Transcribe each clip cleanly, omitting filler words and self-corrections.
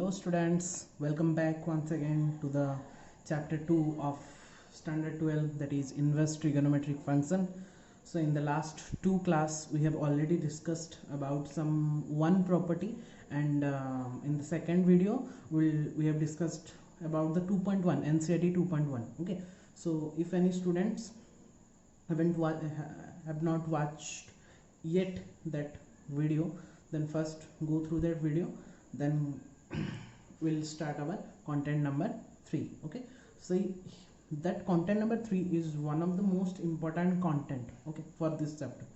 Hello students, welcome back once again to the chapter 2 of standard 12, that is inverse trigonometric function. So in the last two class we have already discussed about some one property, and in the second video we have discussed about the 2.1 NCERT 2.1. okay, so if any students have not watched yet that video, then first go through that video, then we'll start our content number 3. okay, so that content number 3 is one of the most important content, okay, for this chapter,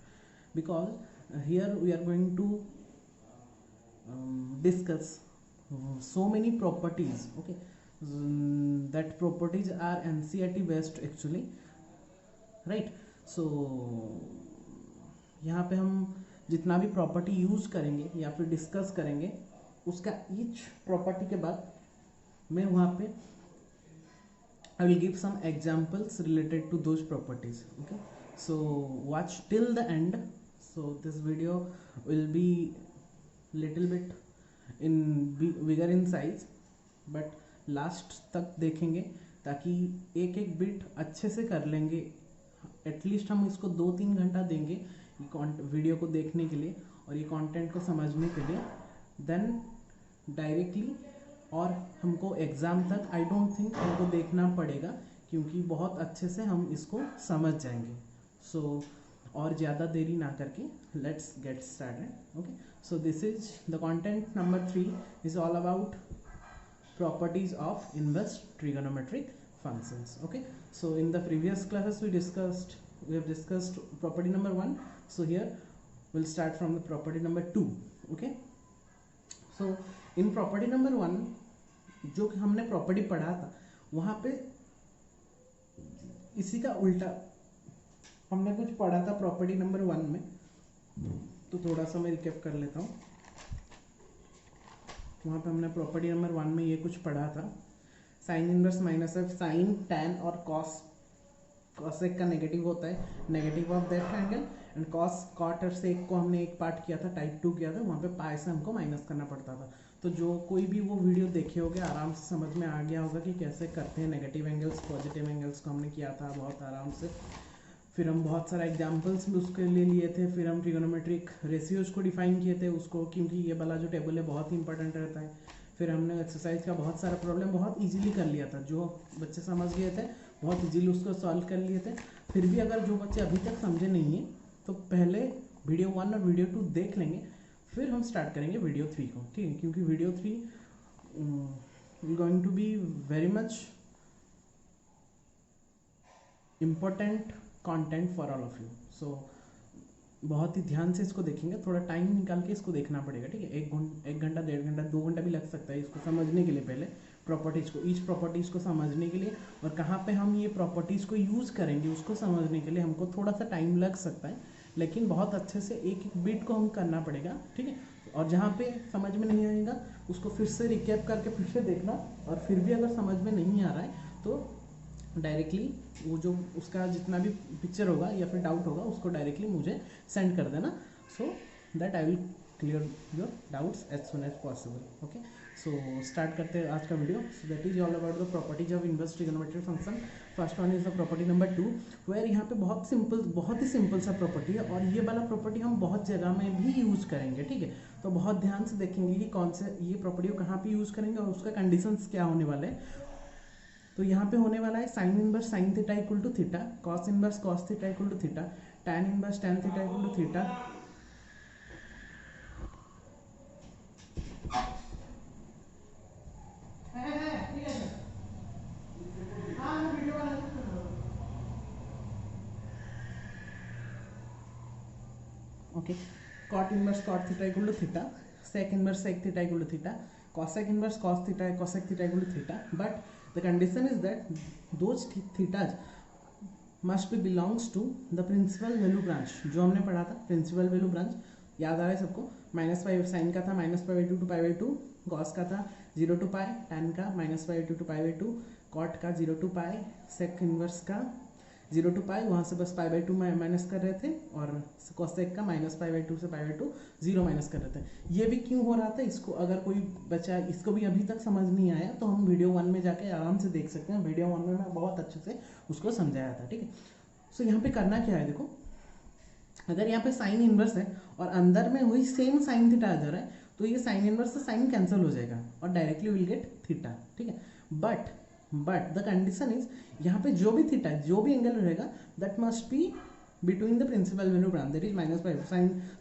because here we are going to discuss so many properties, okay, that properties are NCERT based actually, right? So यहाँ पे हम जितना भी property use करेंगे या फिर discuss करेंगे, उसका ईच प्रॉपर्टी के बाद मैं वहाँ पे I will give some examples related to those properties. okay, so watch till the end. So this video will be little bit in bigger in size, but last तक देखेंगे ताकि एक एक बिट अच्छे से कर लेंगे. एटलीस्ट हम इसको 2-3 घंटा देंगे वीडियो को देखने के लिए और ये कंटेंट को समझने के लिए, देन डायरेक्टली, और हमको एग्ज़ाम तक आई डोंट थिंक हमको देखना पड़ेगा, क्योंकि बहुत अच्छे से हम इसको समझ जाएंगे. सो और ज़्यादा देरी ना करके let's get started. Okay, so this is the content number 3 is all about properties of inverse trigonometric functions. okay, so in the previous classes we have discussed property number 1. so here we'll start from the property number 2. okay, so in property number 1 जो कि हमने property पढ़ा था, वहां पे इसी का उल्टा हमने कुछ पढ़ा था प्रॉपर्टी नंबर 1 में. तो थोड़ा सा मैं रिकैप कर लेता हूँ. वहाँ पे हमने प्रॉपर्टी नंबर 1 में ये कुछ पढ़ा था, sine inverse minus f sine tan और कॉस. कॉसेक का नेगेटिव होता है, negative of that triangle, and cos cot और सेक को हमने एक पार्ट किया था, टाइप 2 किया था, वहाँ पे पाई से हमको माइनस करना पड़ता था. तो जो कोई भी वो वीडियो देखे होगे आराम से समझ में आ गया होगा कि कैसे करते हैं नेगेटिव एंगल्स पॉजिटिव एंगल्स को हमने किया था बहुत आराम से. फिर हम बहुत सारा एग्जाम्पल्स भी उसके लिए लिए थे. फिर हम ट्रिगोनोमेट्रिक रेशियोज को डिफाइन किए थे उसको, क्योंकि ये वाला जो टेबल है बहुत ही इंपॉर्टेंट रहता है. फिर हमने एक्सरसाइज का बहुत सारा प्रॉब्लम बहुत इजीली कर लिया था, जो बच्चे समझ गए थे बहुत इजीली उसको सॉल्व कर लिए थे. फिर भी अगर जो बच्चे अभी तक समझे नहीं हैं तो पहले वीडियो 1 और वीडियो 2 देख लेंगे, फिर हम स्टार्ट करेंगे वीडियो 3 को, ठीक है, क्योंकि video 3 going to be very much important content for all of you. So बहुत ही ध्यान से इसको देखेंगे, थोड़ा टाइम निकाल के इसको देखना पड़ेगा, ठीक है. 1 घंटा 1.5 घंटा 2 घंटा भी लग सकता है इसको समझने के लिए, पहले प्रॉपर्टीज़ को, ईच प्रॉपर्टीज़ को समझने के लिए, और कहाँ पे हम ये प्रॉपर्टीज़ को यूज़ करेंगे उसको समझने के लिए हमको थोड़ा सा टाइम लग सकता है, लेकिन बहुत अच्छे से एक एक बिट को हम करना पड़ेगा, ठीक है. और जहाँ पे समझ में नहीं आएगा उसको फिर से रिकैप करके फिर से देखना, और फिर भी अगर समझ में नहीं आ रहा है तो डायरेक्टली वो जो उसका जितना भी पिक्चर होगा या फिर डाउट होगा उसको डायरेक्टली मुझे सेंड कर देना, so that I will clear your doubts as soon as possible. Okay, so start करते हैं आज का video. So that is all about the properties of inverse trigonometric function. First one is the property number 2, where यहाँ पे बहुत ही simple सा property है, और ये वाला प्रॉपर्टी हम बहुत जगह में भी यूज़ करेंगे, ठीक है. तो बहुत ध्यान से देखेंगे कि कौन से ये प्रॉपर्टी को कहाँ पे यूज़ करेंगे और उसका कंडीशंस क्या होने वाले हैं. तो यहाँ पे होने वाला है sine inverse sine theta equal to theta, cos inverse cos theta equal to theta, tan inverse tan theta equal to theta, okay, cot inverse cot theta equal to theta, sec inverse sec theta equal to theta, cosec inverse cos theta cosec theta equal to theta, but the condition is that those thetas must be belongs to the principal value branch. जो हमने पढ़ा था principal value branch याद आ रहा है सबको. -π sign का था -π/2 to π/2, cos का था 0 to π, tan का -π/2 to π/2, cot का 0 to π, sec इनवर्स का 0 to पाई, वहाँ से बस पाई बाई 2 माइनस कर रहे थे, और कोसेक का माइनस पाई बाई 2 से पाई बाई 2 0 माइनस कर रहे थे। ये भी क्यों हो रहा था, इसको अगर कोई बच्चा इसको भी अभी तक समझ नहीं आया तो हम वीडियो 1 में जाके आराम से देख सकते हैं। वीडियो 1 में मैं बहुत अच्छे से उसको समझाया था, ठीक है। सो यहाँ पे करना क्या है, देखो अगर यहाँ पे साइन इनवर्स है और अंदर में वही सेम साइन थीटा आ जा रहा है, तो ये साइन इनवर्स से साइन कैंसिल हो जाएगा और डायरेक्टली विल गेट थीटा, ठीक है। बट द कंडीशन इज, यहाँ पे जो भी थीटा, जो भी एंगल रहेगा, that must be between the principal value branch, that is minus by,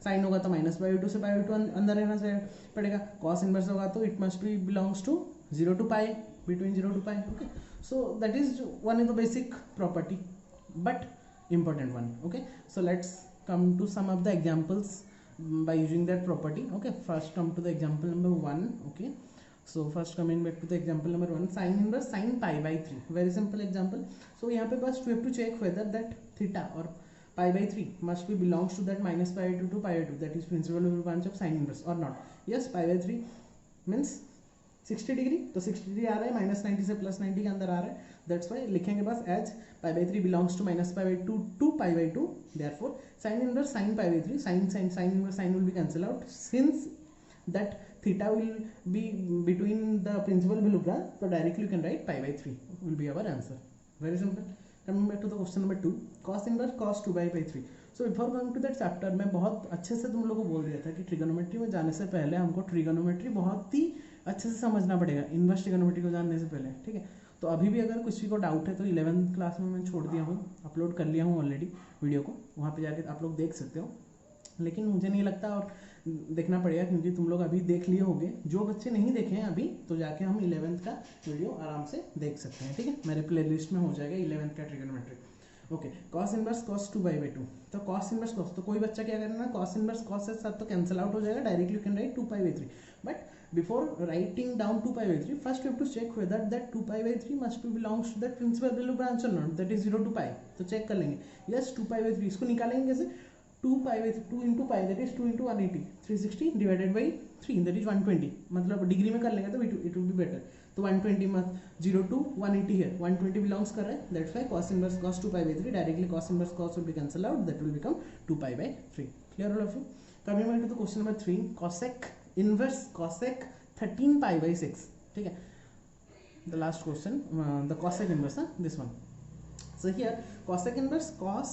sine होगा तो माइनस बाई 2 से पाई बाई 2 अंदर रहना पड़ेगा। कॉस इनवर्स होगा तो it must be belongs to 0 to pi, between 0 to pi, okay. So that is one is the basic property but important one, okay। So let's come to some of the examples by using that property, okay। First come to the example number 1, okay। So first coming back to the example number 1, sin inverse sin pi by 3, very simple example। So यहाँ पे बस we have to check whether that theta or pi by 3 must be belongs to that minus pi by 2 to pi by 2, that is principal branch of sin inverse or not। yes, pi by 3 means 60 degree, तो 60 degree आ रहा है, minus 90 से plus 90 के अंदर आ रहा है, that's why लिखेंगे बस as pi by 3 belongs to minus pi by 2 to pi by 2, therefore sine inverse sine pi by 3, sine inverse sine will be cancel out since that theta will be between the principal value branch, तो directly you can write pi by 3 will be our answer, very simple. Coming back to the question number 2, cos inverse cos 2 by 3। So before going to that chapter मैं बहुत अच्छे से तुम लोगों को बोल दिया था कि ट्रिगोनोमेट्री में जाने से पहले हमको ट्रिगोनोमेट्री बहुत ही अच्छे से समझना पड़ेगा इनवर्स ट्रिगोनोमेट्री को जानने से पहले, ठीक है। तो अभी भी अगर किसी को डाउट है तो 11th क्लास में मैं छोड़ दिया हूँ, अपलोड कर लिया हूँ ऑलरेडी वीडियो को, वहाँ पे जाके आप लोग देख सकते हो। लेकिन मुझे नहीं लगता और देखना पड़ेगा क्योंकि तुम लोग अभी देख लिए होंगे, जो बच्चे नहीं देखे हैं अभी तो जाके हम 11th का वीडियो आराम से देख सकते हैं, ठीक है। मेरे प्ले लिस्ट में हो जाएगा 11th का trigonometry, okay. Cos inverse cos 2 by 2, तो कॉस इनवर्स कॉस, तो कोई बच्चा क्या करना, कॉस इनवर्स कॉस के साथ तो कैंसिल आउट हो जाएगा, directly you can right 2 pi by 3, but before writing down 2 pi by 3 first you have to check whether that 2 pi by 3 must be belongs to that principal value branch or not, that is 0 to pi, तो check कर लेंगे। yes 2 pi by 3 इसको निकालेंगे कैसे, 2 pi by 2 into pi, that is 2 into 180, 360 divided by 3, that is 120, मतलब degree में कर लेंगे तो it will be better, तो 120 मत 0 to 180 है, 120 belongs कर रहा है, that's why cos inverse cos 2 pi by 3 directly cos inverse cos will be cancelled out, that will become 2 pi by 3, clear all of you। coming back to the question number 3, cosec inverse cosec 13 pi by 6, ठीक है। the last question, the cosec inverse, this one। so here cosec inverse cos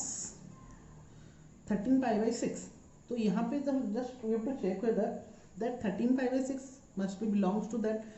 13 pi by 6, तो यहाँ पे just we have to check whether that 13 pi by 6 must be belongs to that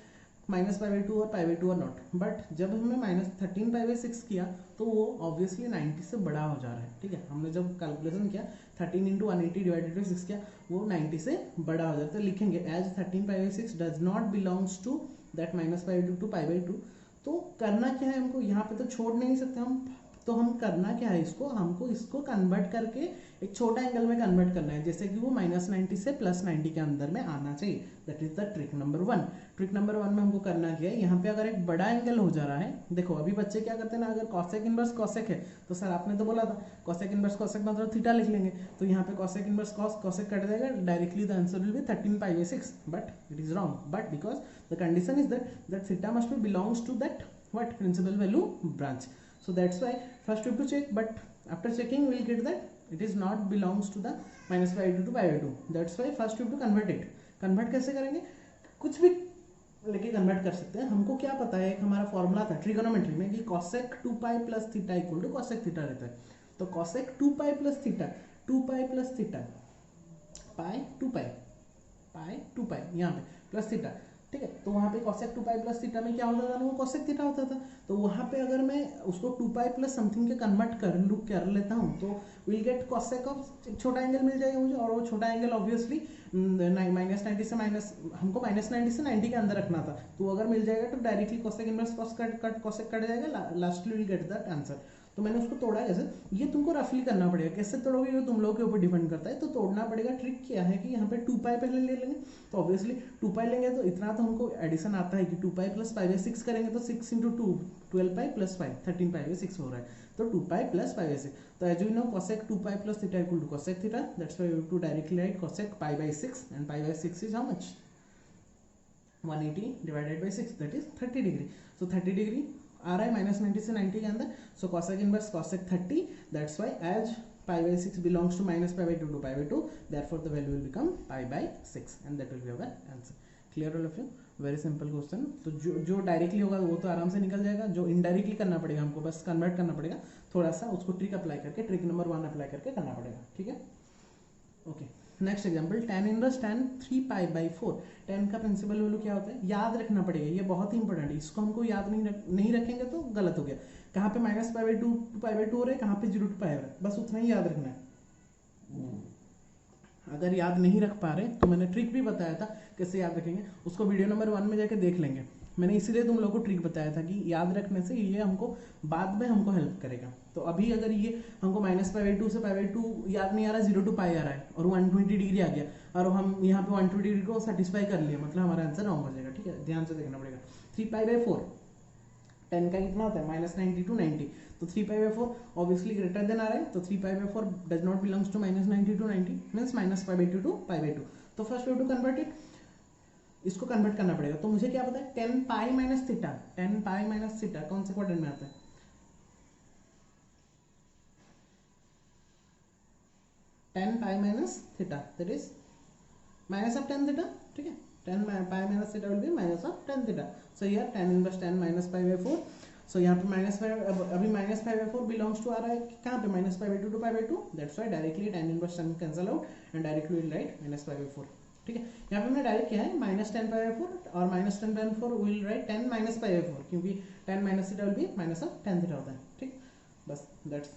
minus pi by 2 और पाई by 2 और not, but जब हमने minus 13 pi by 6 किया तो वो ऑब्वियसली 90 से बड़ा हो जा रहा है, ठीक है। हमने जब कैलकुलेशन किया 13 इंटू 180 डिवाइडेड बाई 6 किया, वो 90 से बड़ा हो जाता है, लिखेंगे as 13 pi by 6 does not belongs to that minus pi by 2 to pi by 2। तो करना क्या है हमको, यहाँ पे तो छोड़ नहीं सकते हम, तो हम करना क्या है, इसको हमको इसको कन्वर्ट करके एक छोटा एंगल में कन्वर्ट करना है, जैसे कि वो माइनस 90 से प्लस 90 के अंदर में आना चाहिए, that is the trick number 1। Trick number 1 में हमको करना क्या है, यहाँ पे अगर एक बड़ा एंगल हो जा रहा है, देखो अभी बच्चे क्या करते हैं ना, अगर कॉसेक इनवर्स कॉसेक है तो सर आपने तो बोला था कॉसेक इनवर्स कॉसेक मतलब थीटा लिख लेंगे, तो यहाँ पे cosec inverse cos cosec cut जाएगा, directly the answer will be 13 pi by 6, but it is wrong, but because the condition is that theta must be belongs to that what principal value branch, so that's why first we have to check, but after checking we will get that it is not belongs to the minus pi by 2 to pi by 2, that's why first we have to convert it। convert कैसे करेंगे, कुछ भी लेके convert कर सकते हैं, हमको क्या पता है, एक हमारा फॉर्मूला था ट्रिगोनोमेट्री में कि cosec 2 pi plus theta equal to cosec theta रहता है, तो cosec 2 pi plus theta 2 pi plus theta pi 2 pi pi 2 pi यहाँ पे प्लस थीटा, ठीक है। तो वहाँ पे cosec 2 pi प्लस थीटा में क्या होता था, वो cosec थीटा होता था, तो वहाँ पे अगर मैं उसको 2 pi प्लस समथिंग के कन्वर्ट कर लेता हूँ तो विल गेट cosec ऑफ एक छोटा एंगल मिल जाएगा मुझे, और वो छोटा एंगल ऑब्वियसली माइनस 90 से माइनस, हमको माइनस 90 से 90 के अंदर रखना था, तो अगर मिल जाएगा तो directly cosec inverse cosec cut जाएगा, lastly will get that answer. तो मैंने उसको तोड़ा कैसे, ये तुमको रफली करना पड़ेगा, कैसे तोड़ोगे ये तुम लोग के ऊपर डिपेंड करता है, तो तोड़ना पड़ेगा। ट्रिक क्या है कि यहाँ पे 2 पाई पहले ले लेंगे, तो ऑब्वियसली 2 पाई लेंगे तो इतना तो हमको एडिशन आता है कि 2 पाई प्लस पाई बाई 6 करेंगे तो 6 into 2 12 pi plus 5 13 pi by 6 हो रहा है, तो 2 पाई प्लस पाई बाई 6, तो as you know cosec 2 pi plus theta equal to cosec theta, that's why you have to directly write cosec pi by 6 and pi by 6 is how much 180 divided by 6, that is 30 degree. So 30 degree आ रहा है -90 से 90 के अंदर, so cosec inverse cosec 30, that's why as π/6 belongs to -π/2 to π/2, therefore the value will become π/6 and that will be our answer. Clear all of you? Very simple question. तो जो directly होगा वो तो आराम से निकल जाएगा, जो इनडायरेक्टली करना पड़ेगा हमको बस कन्वर्ट करना पड़ेगा थोड़ा सा, उसको ट्रिक अप्लाई करके, ट्रिक नंबर 1 अप्लाई करके करना पड़ेगा. ठीक है, okay. Next example, tan inverse tan 3π/4. tan का प्रिंसिपल वैल्यू क्या होता है याद रखना पड़ेगा, ये बहुत ही इंपॉर्टेंट है, इसको हमको याद नहीं रखेंगे तो गलत हो गया. कहाँ पे -π/2 to π/2 हो रहा है, कहाँ पे 0 to π हो रहा है, बस उतना ही याद रखना है. अगर याद नहीं रख पा रहे तो मैंने ट्रिक भी बताया था कैसे याद रखेंगे, उसको वीडियो नंबर 1 में जाके देख लेंगे. मैंने इसीलिए तुम लोगों को ट्रिक बताया था कि याद रखने से ये हमको बाद में हमको हेल्प करेगा. तो अभी अगर ये हमको -π/2 से π/2 याद नहीं आ रहा, 0 to π आ रहा है और 120 डिग्री आ गया और हम यहाँ पे 120 डिग्री को सेटिस्फाई कर लिया, मतलब हमारा आंसर रॉन्ग हो जाएगा. ठीक है, ध्यान से देखना पड़ेगा. 3π/4 10 का कितना होता है -90 to 90, तो 3π/4 ऑब्वियसली ग्रेटर देन आ रहा है, तो 3π/4 does not belongs to -90 to 90 means -π/2 to π/2. तो first way to convert it, इसको कन्वर्ट करना पड़ेगा. तो मुझे क्या पता है 10π - थीटा, 10π - थीटा कौन से क्वाड्रेंट में आता है, 10π - theta that is -tan theta. ठीक है, 10π - theta will be -tan theta. So here tan inverse tan -π/4. सो यहाँ पे अभी -π/4 बिलोंग्स टू आ रहा है कहाँ पे -π/2 to π/2, that's why directly tan inverse tan cancel out and directly will write -π/4. ठीक है, यहाँ पे मैंने डायरेक्ट किया है -10π/4 और -10π/4 विल राइट 10 -π/4 क्योंकि tan - theta will be -tan theta होता है. ठीक, बस that's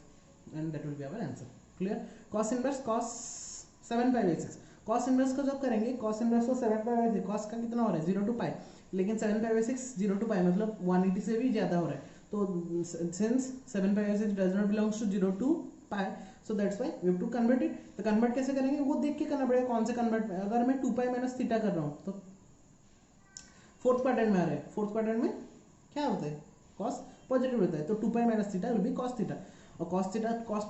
end that will be our answer. Clear. cos inverse cos 7π/6. cos inverse को जब करेंगे cos इनवर्स को 7π/6, cos का कितना हो रहा है 0 to π, लेकिन 7π/6 0 to π मतलब 180 से भी ज्यादा हो रहा है. तो since 7π/6 does not belongs to 0 to π, so that's why we have to convert it. तो कन्वर्ट कैसे करेंगे वो देख के करना पड़ेगा, कौन से कन्वर्ट में. अगर मैं 2π - थीटा कर रहा हूँ तो फोर्थ क्वाड्रेंट में आ रहा है, फोर्थ क्वाड्रेंट में क्या होता है cos पॉजिटिव होता है, तो 2π - theta will be cos theta, और cos theta cos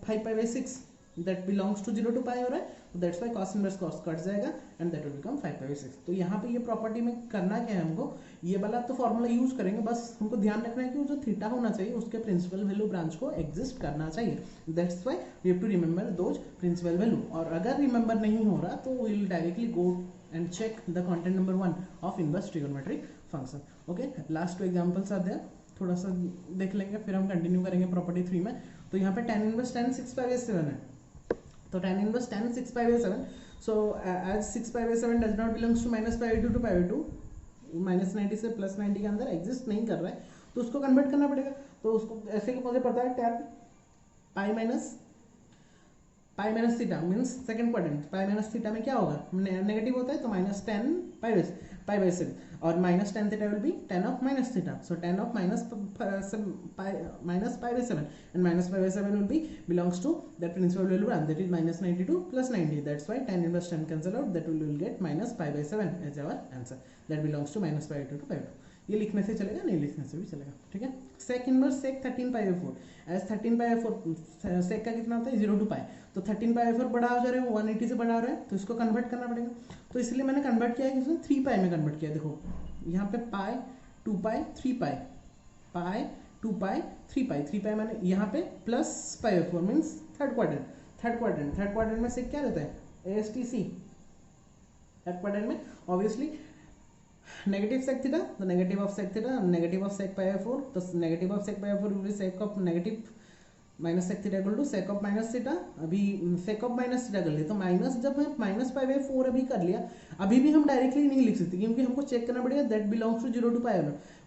5π/6 that belongs to 0 to π हो रहा है, तो that's why cos inverse cos cut जाएगा एंड दैट विल बिकम 5π/6. तो यहाँ पे ये प्रॉपर्टी में करना क्या है हमको, ये वाला तो फॉर्मूला यूज करेंगे, बस हमको ध्यान रखना है कि जो थीटा होना चाहिए उसके प्रिंसिपल वैल्यू ब्रांच को एग्जिस्ट करना चाहिए. That's why we have to remember those principal value. और अगर रिमेंबर नहीं हो रहा तो we will directly go and check the content number 1 of inverse trigonometric function. Okay, last 2 examples are there, थोड़ा सा देख लेंगे फिर हम कंटिन्यू करेंगे प्रॉपर्टी 3 में. तो यहाँ पे tan इनवर्स tan 6π/7 है, तो tan inverse tan 6π/7. So as 6π/7 does not belongs to -π/2 to π/2, -90 से +90 के अंदर एग्जिस्ट नहीं कर रहा है, तो उसको कन्वर्ट करना पड़ेगा. तो उसको ऐसे कि मुझे पता है tan π - theta means second quadrant, π - theta में क्या होगा नेगेटिव होता है, तो -10 π/7 और -tan theta will be tan of -theta. So tan of -π/7 and -π/7 will be belongs to that principal value and that is -90 to +90. That's why tan inverse tan cancel out, that will get -π/7 as our answer. That belongs to -π/2 to π/2. ये लिखने से चलेगा, नहीं लिखने से भी चलेगा. ठीक है, sec inverse sec 13π/4 as 13π/4 sec का कितना होता है 0 to π, तो 13π/4 बड़ा हो जा रहा है, 180 से बड़ा हो रहा है, तो इसको कन्वर्ट करना पड़ेगा. तो इसलिए मैंने कन्वर्ट किया है किसमें 3π में कन्वर्ट किया. देखो यहाँ पे π 2π 3π, π 2π 3π, 3π मैंने यहाँ पे +π/4 मीन्स थर्ड क्वाड्रेंट में sec क्या रहता है ASTC. थर्ड क्वाड्रेंट में ऑब्वियसली नेगेटिव sec थीटा, तो negative of sec theta, negative of sec π/4, तो negative of sec π/4 will be sec of negative minus sec theta equal to sec of minus theta. अभी sec of minus theta कर लिया, तो minus जब हम -π/4 अभी कर लिया, अभी भी हम डायरेक्टली नहीं लिख सकते क्योंकि हमको चेक करना पड़ेगा दैट बिलोंग्स टू 0 to π.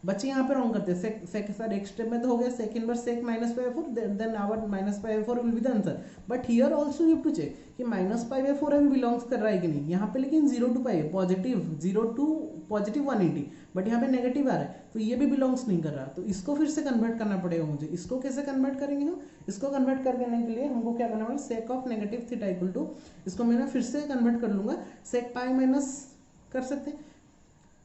बच्चे यहाँ पे रॉन्ग करते हैं, sec सर एक स्टेप में तो हो गया sec inverse sec -π/4 then our -π/4 will be the answer. But here also you have to check कि -π/4 अभी बिलोंग्स कर रहा है कि नहीं. यहाँ पे लेकिन 0 to π है, पॉजिटिव 0 to +180, बट यहाँ पे नेगेटिव आ रहा है, तो ये भी बिलोंग्स नहीं कर रहा. तो इसको फिर से कन्वर्ट करना पड़ेगा मुझे. इसको कैसे कन्वर्ट करेंगे हम, इसको कन्वर्ट करने के लिए हमको क्या करना पड़ेगा sec of negative theta equal to, इसको मैं फिर से कन्वर्ट कर लूंगा sec π माइनस कर सकते हैं.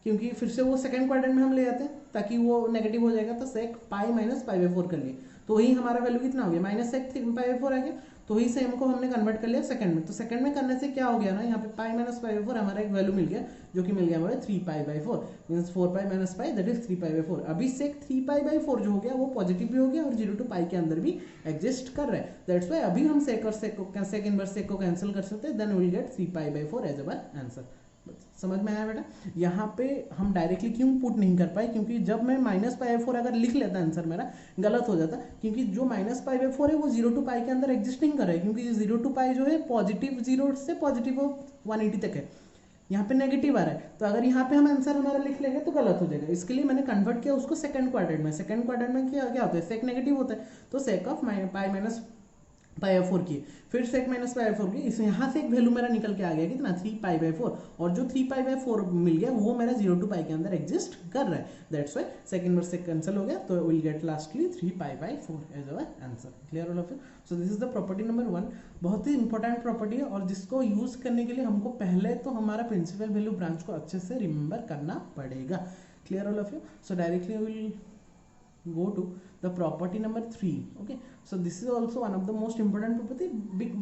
क्योंकि फिर से वो सेकंड क्वाड्रेंट में हम ले जाते हैं ताकि वो नेगेटिव हो जाएगा, तो सेक पाई माइनस पाई बाई 4 कर लिए, तो वही हमारा वैल्यू कितना हो गया, माइनस सेक पाई बाई 4 आ गया। तो वही सेम को हमने कन्वर्ट कर लिया सेकंड में, तो सेकंड में करने से क्या हो गया ना, यहाँ पे पाई माइनस पाई बाई 4 हमारा एक वैल्यू मिल गया, जो कि मिल गया हमारे 3 pi by 4 means 4 pi minus pi that is 3 pi by 4। अभी सेक 3 पाई बाई 4 जो हो गया वो पॉजिटिव भी हो गया और 0 टू पाई के अंदर भी एग्जिस्ट कर रहा है, दैट्स वाई अभी हम सेक और सेक इनवर्स सेक को कैंसिल कर सकते हैं, then we will get 3 pi by 4 as our answer. समझ में आया बेटा? यहाँ पे हम डायरेक्टली क्यों पुट नहीं कर पाए, क्योंकि जब मैं माइनस पाई बाई 4 अगर लिख लेता आंसर मेरा गलत हो जाता, क्योंकि जो माइनस पाई बाई 4 है वो 0 टू पाई के अंदर एग्जिस्ट नहीं कर रहा है, क्योंकि 0 टू पाई जो है पॉजिटिव 0 से पॉजिटिव 180 तक है, यहाँ पे नेगेटिव आ रहा है, तो अगर यहाँ पे हम आंसर हमारा लिख लेंगे तो गलत हो जाएगा। इसके लिए मैंने कन्वर्ट किया उसको सेकंड क्वाड्रेंट में। सेकंड क्वाड्रेंट में क्या होता है, सेक नेगेटिव होता है, तो sake of pi minus pi by 4 की, फिर सेक माइनस पाई बाई 4 की, इस यहाँ से एक वैल्यू मेरा निकल के आ गया कितना 3 पाई बाई 4, और जो 3 पाई बाई 4 मिल गया वो मेरा 0 टू पाई के अंदर एग्जिस्ट कर रहा है, दैट्स व्हाई सेक इनवर्स से कैंसिल हो गया, तो will get lastly 3 pi by 4 as our answer. Clear all of you? So this is the property number 1, बहुत ही इंपॉर्टेंट प्रॉपर्टी है, और जिसको यूज करने के लिए हमको पहले तो हमारा प्रिंसिपल वैल्यू ब्रांच को अच्छे से रिमेंबर करना पड़ेगा। Clear all of you? So directly will go to the property number 3. okay, so this is also one of the most important property,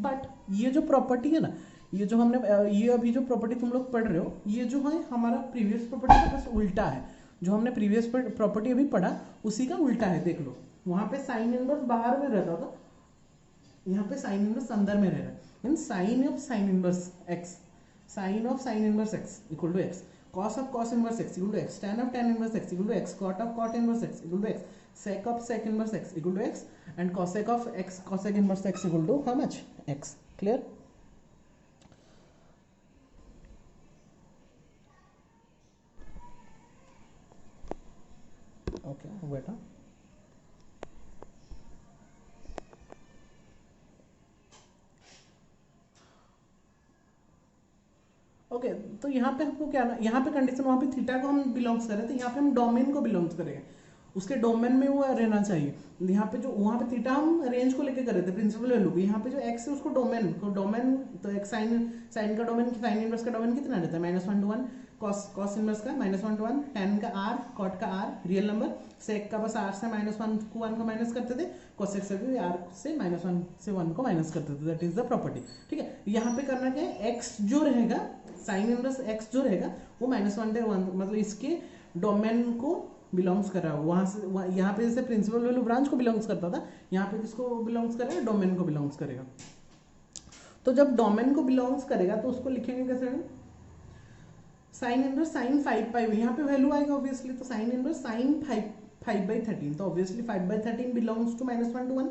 but ये जो property है ना, ये जो हमने ये अभी जो प्रॉपर्टी तुम लोग पढ़ रहे हो, ये जो है हमारा प्रीवियस प्रॉपर्टी का बस उल्टा है, जो हमने प्रीवियस प्रॉपर्टी अभी पढ़ा उसी का उल्टा है। देख लो, वहां पे साइन इनवर्स बाहर में रहता था, यहाँ पे साइन इनवर्स अंदर में रह रहा है, means sine of sine inverse x, sine of sine inverse x equal to x, cos of cos inverse x equal to x, tan of tan inverse x equal to x, cot of cot inverse x equal to x, sec of sec inverse x equal to x, and cosec of x cosec inverse x equal to how much? x. Clear? okay, बेटा okay तो यहाँ पे हमको क्या ना, यहाँ पे condition वहाँ पे थीटा को हम बिलोंग्स कर रहे थे, यहाँ पे हम डोमेन को बिलोंग्स करेंगे, उसके डोमेन में वो रहना चाहिए। यहाँ पे जो वहाँ पे थीटा हम रेंज को लेके कर रहे थे प्रिंसिपल वैल्यू को, यहाँ पे जो एक्स है उसको डोमेन तो एक साइन का डोमेन, साइन इनवर्स का डोमेन कितना रहता है -1 to 1, कॉस इनवर्स का -1 to 1, tan का r, कॉट का r रियल नंबर, सेक का बस r से -1 को 1 को माइनस करते थे, कोसेक से भी r से -1 से 1 को माइनस करते थे, दैट इज द प्रॉपर्टी। ठीक है, यहाँ पे करना क्या है, x जो रहेगा साइन इनवर्स x जो रहेगा वो -1 से 1 मतलब इसके डोमेन को बिलोंग्स कर रहा है, वहां से यहाँ पे जैसे प्रिंसिपल वैल्यू ब्रांच को बिलोंग्स करता था, यहाँ पे किसको बिलोंग्स करेगा, डोमेन को बिलोंग्स करेगा। तो जब डोमेन को बिलोंग्स करेगा तो उसको लिखेंगे कैसे, साइन इनवर्स साइन 5 पाई, यहाँ पे वैल्यू आएगा ऑब्वियसली, तो साइन इनवर्स साइन 5/13, तो ऑब्वियसली 5/13 बिलोंग्स टू -1 to 1,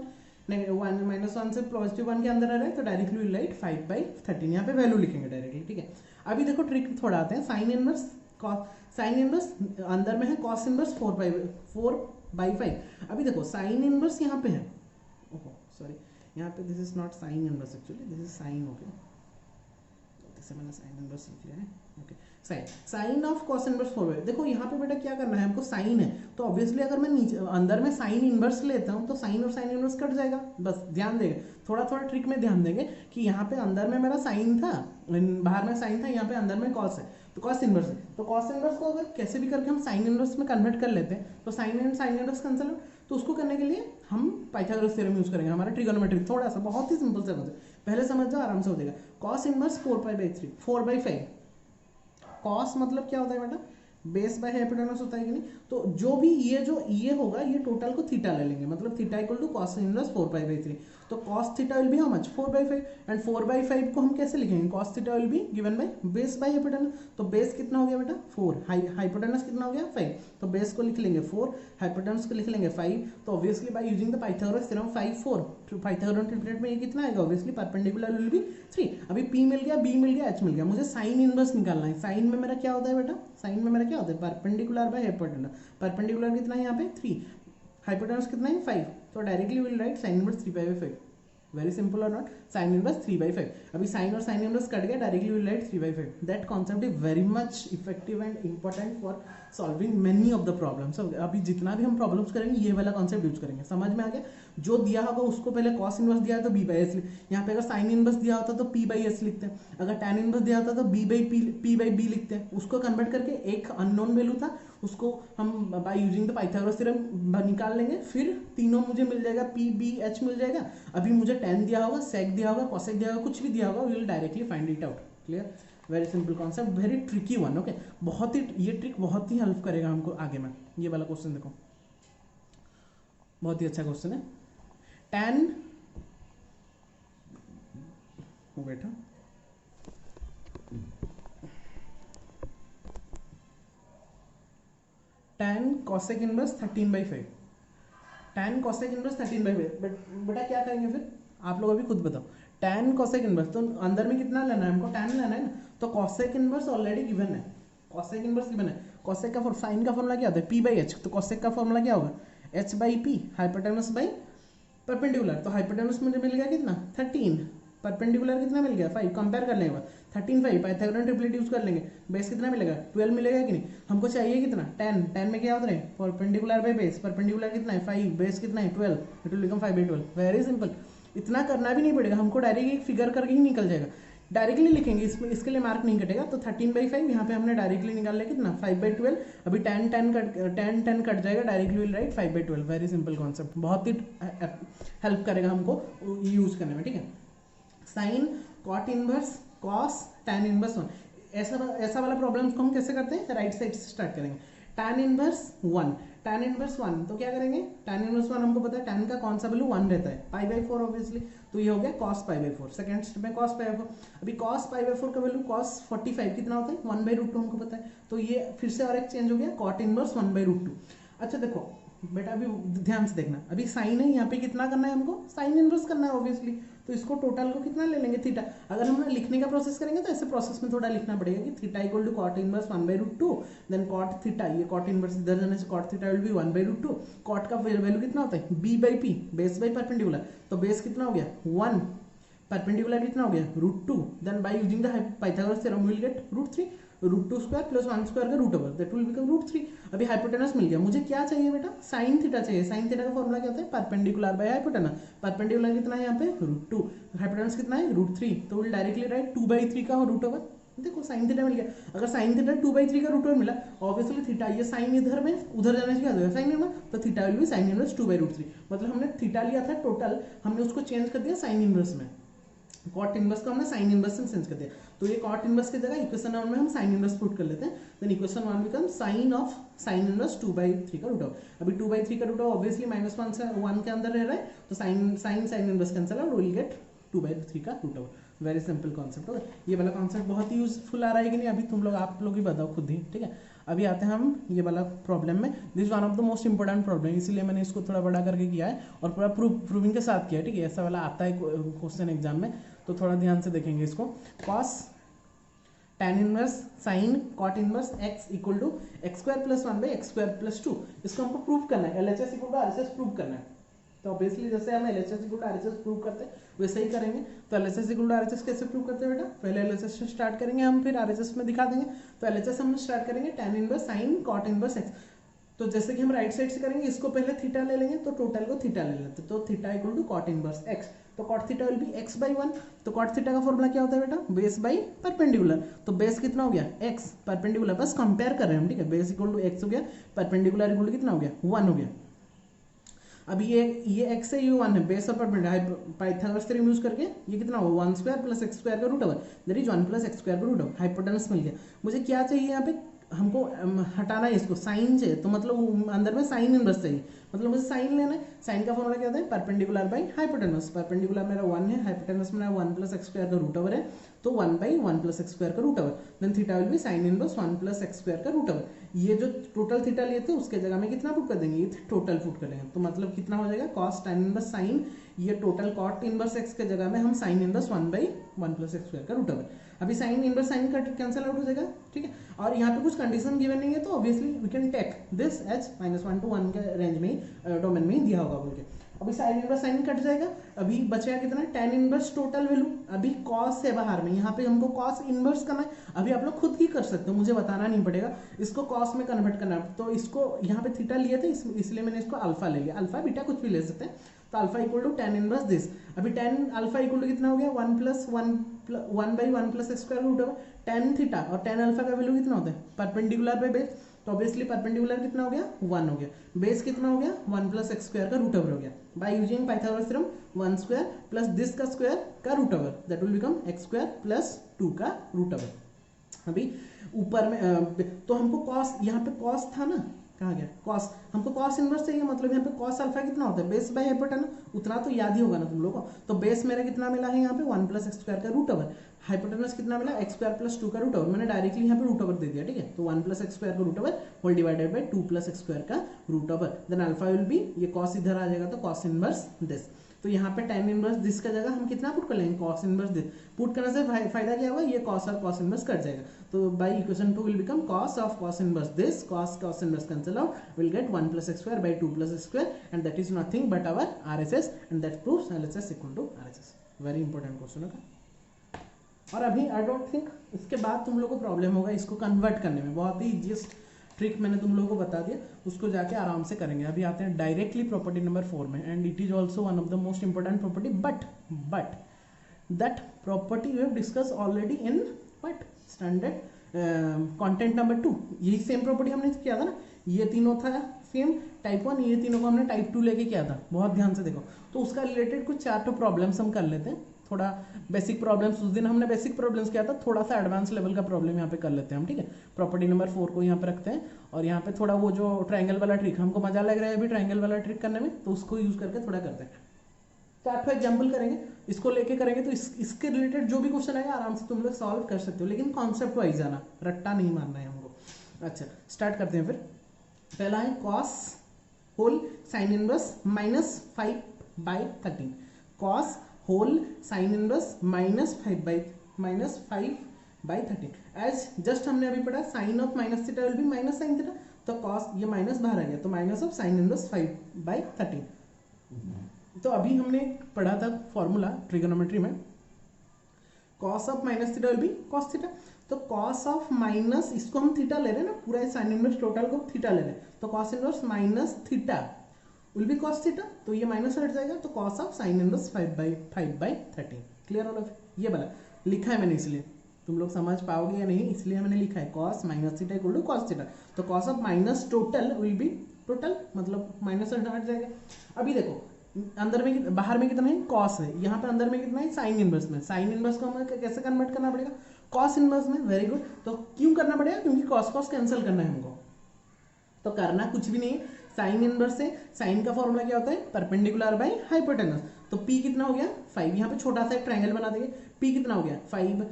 -1 से +1 के अंदर आ रहा है, तो डायरेक्टली विल राइट 5/13, यहाँ पे वैल्यू लिखेंगे डायरेक्टली। ठीक है, अभी देखो ट्रिक थोड़ा आते हैं, साइन इनवर्स अंदर में है, कॉस इनवर्स 4/5। अभी देखो साइन इनवर्स यहाँ पे है, ओहो सॉरी यहाँ पे this is not sine inverse, actually this is sine, okay जैसे मैंने साइन इनवर्स लिख लिया है, okay sine of cos inverse 4। देखो यहाँ पे बेटा क्या करना है हमको, साइन है तो ऑब्वियसली अगर मैं नीचे अंदर में साइन इनवर्स लेता हूँ तो साइन और साइन इनवर्स कट जाएगा, बस ध्यान देंगे, थोड़ा थोड़ा ट्रिक में ध्यान देंगे कि यहाँ पे अंदर में मेरा साइन था, बाहर में साइन था, यहाँ पे अंदर में कॉस है, तो कॉस इनवर्स है, तो कॉस इनवर्स को अगर कैसे भी करके हम साइन इनवर्स में कन्वर्ट कर लेते हैं तो sine and sine inverse cancel, तो उसको करने के लिए हम पाइथागोरस थ्योरम यूज करेंगे, हमारा ट्रिगोनोमेट्रिक थोड़ा सा बहुत ही सिंपल से पहले समझ जाओ, आराम से हो जाएगा। कॉस इनवर्स 4/5, कॉस मतलब क्या होता है बेटा, बेस बाय हाइपोटेनस होता है कि नहीं, तो जो भी ये होगा ये टोटल को थीटा ले लेंगे, मतलब theta equal to cos inverse 4/3, तो cos theta will be how much 4/5, and 4/5 को हम कैसे लिखेंगे, cos theta will be given by base by hypotenuse, तो बेस कितना हो गया बेटा 4, हाइपोटेनस कितना हो गया 5, तो बेस को लिख लेंगे 4, हाइपोटेनस को लिख लेंगे 5, तो obviously bye using the Pythagoras theorem 5 4 Pythagoras triplet में ये कितना आएगा, ऑब्वियसली परपेंडिकुलर विल बी 3। अभी p मिल गया, b मिल गया, h मिल गया, मुझे साइन इनवर्स निकालना है। साइन में मेरा क्या होता है बेटा, साइन में मेरा क्या होता है, परपेंडिकुलर बाय हाइपोटेनस, परपेंडिकुलर कितना है यहाँ पे 3, हाइपोटेनस कितना है 5, तो directly will write sine inverse 3/5, very simple और नॉट, साइन इनवर्स 3/5। अभी साइन और साइन इनवर्स कट गया, directly will right 3/5। That concept is very much effective and important for solving many of the problems. अभी जितना भी हम problems करेंगे ये वाला कॉन्सेप्ट यूज करेंगे। समझ में आ गया? जो दिया होगा उसको पहले कॉस इनवर्स दिया है तो बी बाई एस, यहाँ पे अगर साइन इनवर्स दिया होता तो पी बाई एस लिखते हैं, अगर टैन इनवर्स दिया होता तो पी बाई बी लिखते हैं। उसको कन्वर्ट करके एक अननोन वैल्यू था उसको हम bye using the Pythagoras theorem निकाल लेंगे, फिर तीनों मुझे मिल जाएगा, पी बी एच मिल जाएगा। अभी मुझे टैन दिया होगा, सेक दिया होगा, कॉसेक दिया होगा, कुछ भी दिया होगा, we will directly find it out. Clear? Very simple concept, very tricky one. Okay, बहुत ही ये ट्रिक बहुत ही हेल्प करेगा हमको आगे में। ये वाला क्वेश्चन देखो, बहुत ही अच्छा क्वेश्चन है। टैन बेटा tan cosec inverse 13/5, tan cosec inverse 13/5। बेटा क्या करेंगे फिर आप लोग अभी खुद बताओ। टैन कॉसेक इनवर्स तो अंदर में कितना लेना है हमको, टैन लेना है ना, तो कॉसेक इनवर्स ऑलरेडी गिवन है, कॉसेक इनवर्स गिवन है। कॉसेक का साइन का फॉर्मूला क्या होता है, पी बाई एच, तो कॉसेक का फॉर्मूला क्या होगा, H by P, hypotenuse by perpendicular. तो हाइपोटेनस मुझे मिल गया कितना 13, परपेंडिकुलर कितना मिल गया 5, कंपेयर कर लेंगे 13 5, पाइथागोरस ट्रिपलेट यूज कर लेंगे, बेस कितना मिलेगा 12 मिलेगा कि नहीं। हमको चाहिए कितना 10, 10 में क्या होता है परपेंडिकुलर बाई बेस, परपेंडिकुलर कितना है 5, बेस कितना है 12, it will become 5/12। Very simple, इतना करना भी नहीं पड़ेगा हमको, डायरेक्ट एक फिगर करके ही निकल जाएगा, डायरेक्टली लिखेंगे, इसमें इसके लिए मार्क नहीं कटेगा। तो 13/5 यहाँ पे हमने डायरेक्टली निकाल लिया कितना 5/12, अभी 10 कट जाएगा, directly will right 5/12। Very simple concept, बहुत ही हेल्प करेगा हमको यूज करने में। ठीक है, sine cot inverse cos tan inverse 1, ऐसा वाला प्रॉब्लम को हम कैसे करते हैं, राइट साइड से स्टार्ट करेंगे। टैन इनवर्स 1, टैन इनवर्स 1 तो क्या करेंगे, टैन इनवर्स 1 हमको पता है टैन का कौन सा वैल्यू 1 रहता है, π/4 ऑब्वियसली, तो ये हो गया cos π/4। सेकंड स्टेप में cos π/4, अभी cos π/4 का वैल्यू cos 45 कितना होता है 1/√2 हमको पता है, तो ये फिर से और एक चेंज हो गया cot इनवर्स 1/√2। अच्छा देखो बेटा अभी ध्यान से देखना, अभी साइन है यहाँ पे कितना करना है हमको, साइन इनवर्स करना है ऑब्वियसली, तो इसको टोटल को कितना ले लेंगे थीटा। अगर हम लिखने का प्रोसेस करेंगे तो ऐसे प्रोसेस में थोड़ा लिखना पड़ेगा कि theta equal to cot inverse 1/√2, then cot theta, ये कॉट इनवर्स इधर जाने से cot theta will be 1/√2। Cot का वैल्यू कितना होता है b by P, base by perpendicular, तो बेस कितना हो गया 1, परपेंडिकुलर कितना हो गया √2, then by using the Pythagoras theorem we will get √3, √2 square plus 1 square का root over, that will become √3। अभी हाइपोटेनस मिल गया, मुझे क्या चाहिए बेटा साइन थीटा चाहिए। साइन थीटा का फॉर्मूला क्या होता है परपेंडिकुलर बाय हाइपोटेनस, परपेंडिकुलर कितना है यहाँ पे √2, हाइपोटेनस कितना है √3, तो विल डायरेक्टली राइट 2/3 का रूट ओवर। देखो साइन थीटा मिल गया, अगर साइन थीटा 2/3 का रूट ओवर मिला, ऑब्वियसली थीटा ये साइन इधर में उधर जाने से क्या हो जाएगा साइन इनवर्स, तो theta will be sine inverse 2/√3। मतलब हमने थीटा लिया था टोटल, हमने उसको चेंज कर दिया साइन इनवर्स में, कॉट इनवर्स को हमने साइन इनवर्स में चेंज कर दिया, तो ये कॉट इनवर्स की जगह इक्वेशन 1 में हम साइन इनवर्स पुट कर लेते हैं, then equation 1 become sine of sine inverse 2/3 का रूट ओवर। अभी 2/3 का रूट ओवर ऑब्वियसली -1 से 1 के अंदर रह रहा है, तो sine inverse cancel out, will get 2/3 का root over. Very simple concept होगा, ये वाला कॉन्सेप्ट बहुत ही यूजफुल आ रहा है कि नहीं, अभी तुम लोग आप लोग ही बताओ खुद ही। ठीक है, अभी आते हैं हम ये वाला प्रॉब्लम में, this one of the most important problem, इसीलिए मैंने इसको थोड़ा बड़ा करके किया है और पूरा प्रूविंग के साथ किया है। ठीक है, ऐसा वाला आता है क्वेश्चन एग्जाम में, तो थोड़ा ध्यान से देखेंगे इसको। Cos tan inverse sine cot inverse x equal to x² + 1/x² + 2, इसको हमको प्रूव करना है, LHS equal to RHS prove करना है। तो ऑब्वियसली जैसे हम LHS equal to RHS prove करते हैं वैसे ही करेंगे। तो LHS इक्वल टू RHS कैसे प्रूव करते हैं बेटा, पहले LHS से स्टार्ट करेंगे हम, फिर RHS में दिखा देंगे। तो LHS हम स्टार्ट करेंगे tan inverse sine cot inverse x, तो जैसे कि हम राइट साइड से करेंगे, इसको पहले थीटा ले लेंगे, तो टोटल को थीटा ले लेते, तो theta equal to cot inverse x, तो cot theta will be x/1। तो कॉट थीटा का फॉर्मूला क्या होता है बेटा, बेस बाई परपेंडिकुलर, तो बेस कितना हो गया x, परपेंडिकुलर बस कंपेयर कर रहे हैं हम। ठीक है, बेस इक्वल टू x हो गया, परपेंडिकुलर इक्वल टू कितना हो गया 1 हो गया। अब ये x है, ये 1 है, बेस और परपेंडिकुलर पाइथागोरस थ्योरम यूज करके ये कितना होगा 1² + x² का root over, that is 1 + x² का रूट ओवर। हाइपोटेनस मिल गया, मुझे क्या चाहिए यहाँ पे, हमको हटाना है इसको, साइन चाहिए, तो मतलब अंदर में साइन इनवर्स चाहिए, मतलब मुझे साइन लेना है। साइन का फॉर्मूला क्या होता है परपेंडिकुलर बाई हाइपोटेनस, परपेंडिकुलर मेरा 1 है, हाइपोटेनस मेरा 1 + x² का रूट ओवर है, तो 1/1 + x² का root over, then theta will be sine inverse 1 + x² का रूट ओवर। ये जो टोटल थीटा लिए थे उसके जगह में कितना पुट कर देंगे, ये टोटल पुट करेंगे, तो मतलब कितना हो जाएगा cos tan इनवर्स साइन, ये टोटल cot इनवर्स x के जगह में हम साइन इनवर्स 1/1 + x² का रूट ओवर। अभी sign inverse sign cut cancel out हो जाएगा, ठीक है। और यहाँ पे कुछ कंडीशन गिवन नहीं है तो obviously we can take this as -1 to 1 के रेंज में ही डोमेन में ही दिया होगा बोल के। अभी साइन इनवर्स साइन कट जाएगा, अभी बचेगा कितना, tan इनवर्स टोटल वैल्यू। अभी कॉस है बाहर में, यहाँ पे हमको कॉस इनवर्स करना है। अभी आप लोग खुद ही कर सकते हो, मुझे बताना नहीं पड़ेगा। इसको कॉस में कन्वर्ट करना है, तो इसको यहाँ पे थीटा लिए थे इसलिए मैंने इसको अल्फा ले लिया। अल्फा बीटा कुछ भी ले सकते हैं, तो alpha equal to tan inverse this. अभी tan अल्फा इक्वल टू कितना हो गया, 1 + 1 + x² root over tan theta. और tan अल्फा का वैल्यू कितना होता है, परपेंडिकुलर बाय बेस, तो ऑब्वियसली परपेंडिकुलर कितना हो गया, 1 हो गया। बेस कितना हो गया, 1 + x² का रूट ओवर हो गया। By using Pythagoras theorem 1² plus this का स्क्वायर का root over, that will become x² + 2 का रूट ओवर। अभी ऊपर में तो हमको कॉस, यहाँ पे कॉस था ना, कहाँ गया कॉस, हमको कॉस इनवर्स चाहिए। मतलब यहाँ पे कॉस अल्फा कितना होता है, बेस बाय हाइपोटेनस, उतना तो याद ही होगा ना तुम लोगों को। तो बेस मेरा कितना मिला है यहाँ पे 1 + x² का रूट ओवर, हाइपोटेनस कितना मिला x² + 2 का रूट ओवर। मैंने डायरेक्टली यहाँ पे रूट ओवर दे दिया, ठीक है। तो 1 + x² का root over whole divided by 2 + x² का root over, then alpha will be, ये कॉस इधर आ जाएगा तो कॉस इनवर्स दिस। तो यहाँ पे tan इनवर्स दिस का जगह हम कितना पुट कर लेंगे, कॉस इनवर्स दिस। पुट करने से फायदा क्या होगा, ये कॉस और कॉस इनवर्स कट जाएगा। तो by equation 2 will become cos of cos inverse this, cos inverse cancel out, will get 1 + x² by 2 + x², and that is nothing but our RHS, and that proves LHS equal to RHS। Very important question है। और अभी I don't think इसके बाद तुम लोगों को problem होगा इसको कन्वर्ट करने में। बहुत ही इजीएस्ट ट्रिक मैंने तुम लोगों को बता दिया, उसको जाके आराम से करेंगे। अभी आते हैं डायरेक्टली प्रॉपर्टी नंबर 4 में, and it is also one of the most important property, but that property you have discuss already in what standard content number 2। यही सेम प्रॉपर्टी हमने किया था ना, ये तीनों था सेम टाइप 1, ये तीनों को हमने टाइप 2 लेके किया था। बहुत ध्यान से देखो, तो उसका रिलेटेड कुछ 4 प्रॉब्लम्स हम कर लेते हैं। थोड़ा बेसिक प्रॉब्लम्स, उस दिन हमने बेसिक प्रॉब्लम्स किया था, थोड़ा सा एडवांस लेवल का प्रॉब्लम यहाँ पे कर लेते हैं हम, ठीक है। प्रॉपर्टी नंबर 4 को यहाँ पे रखते हैं, और यहाँ पे थोड़ा वो जो ट्रायंगल वाला ट्रिक, हमको मजा लग रहा है अभी ट्रायंगल वाला ट्रिक करने में, तो उसको यूज करके थोड़ा करते हैं। 4 एग्जाम्पल करेंगे, इसको लेके करेंगे, तो इसके रिलेटेड जो भी क्वेश्चन आएगा आराम से तुम लोग सॉल्व कर सकते हो, लेकिन कॉन्सेप्ट वाइज आना, रट्टा नहीं मारना है हमको। अच्छा, स्टार्ट करते हैं फिर। पहला है cos whole sine inverse -5/13, cos whole sine inverse -5/13। As just हमने अभी पढ़ा, sine of minus theta will be minus sine theta, तो कॉस, ये माइनस बाहर आ गया, तो माइनस ऑफ साइन इनवर्स 5/13। तो अभी हमने पढ़ा था फॉर्मूला ट्रिगोनोमेट्री में, cos of minus theta will B cos theta. तो कॉस ऑफ माइनस, इसको हम थीटा ले रहे हैं ना, पूरा साइन इनवर्स टोटल को थीटा ले रहे हैं, तो cos inverse minus theta will B cos theta, तो ये माइनस हट जाएगा, तो cos of sine inverse 5/13। Clear हो रहा है, ये वाला लिखा है मैंने, इसलिए तुम लोग समझ पाओगे या नहीं, इसलिए मैंने लिखा है cos minus theta equal to cos theta. तो cos of minus total will be total, मतलब माइनस हट जाएगा। अभी देखो अंदर में, बाहर में कितना है, कॉस है, यहाँ पे अंदर में कितना है, साइन इनवर्स में। साइन इनवर्स को हमें कैसे कन्वर्ट करना पड़ेगा, कॉस इनवर्स में। Very good. तो क्यों करना पड़ेगा, क्योंकि कॉस कॉस कैंसिल करना है हमको, तो करना कुछ भी नहीं है। साइन इनवर्स से, साइन का फॉर्मूला क्या होता है, परपेंडिकुलर बाय हाइपोटेनस। तो p कितना हो गया 5, यहाँ पे छोटा सा एक ट्रायंगल बना देंगे, p कितना हो गया 5,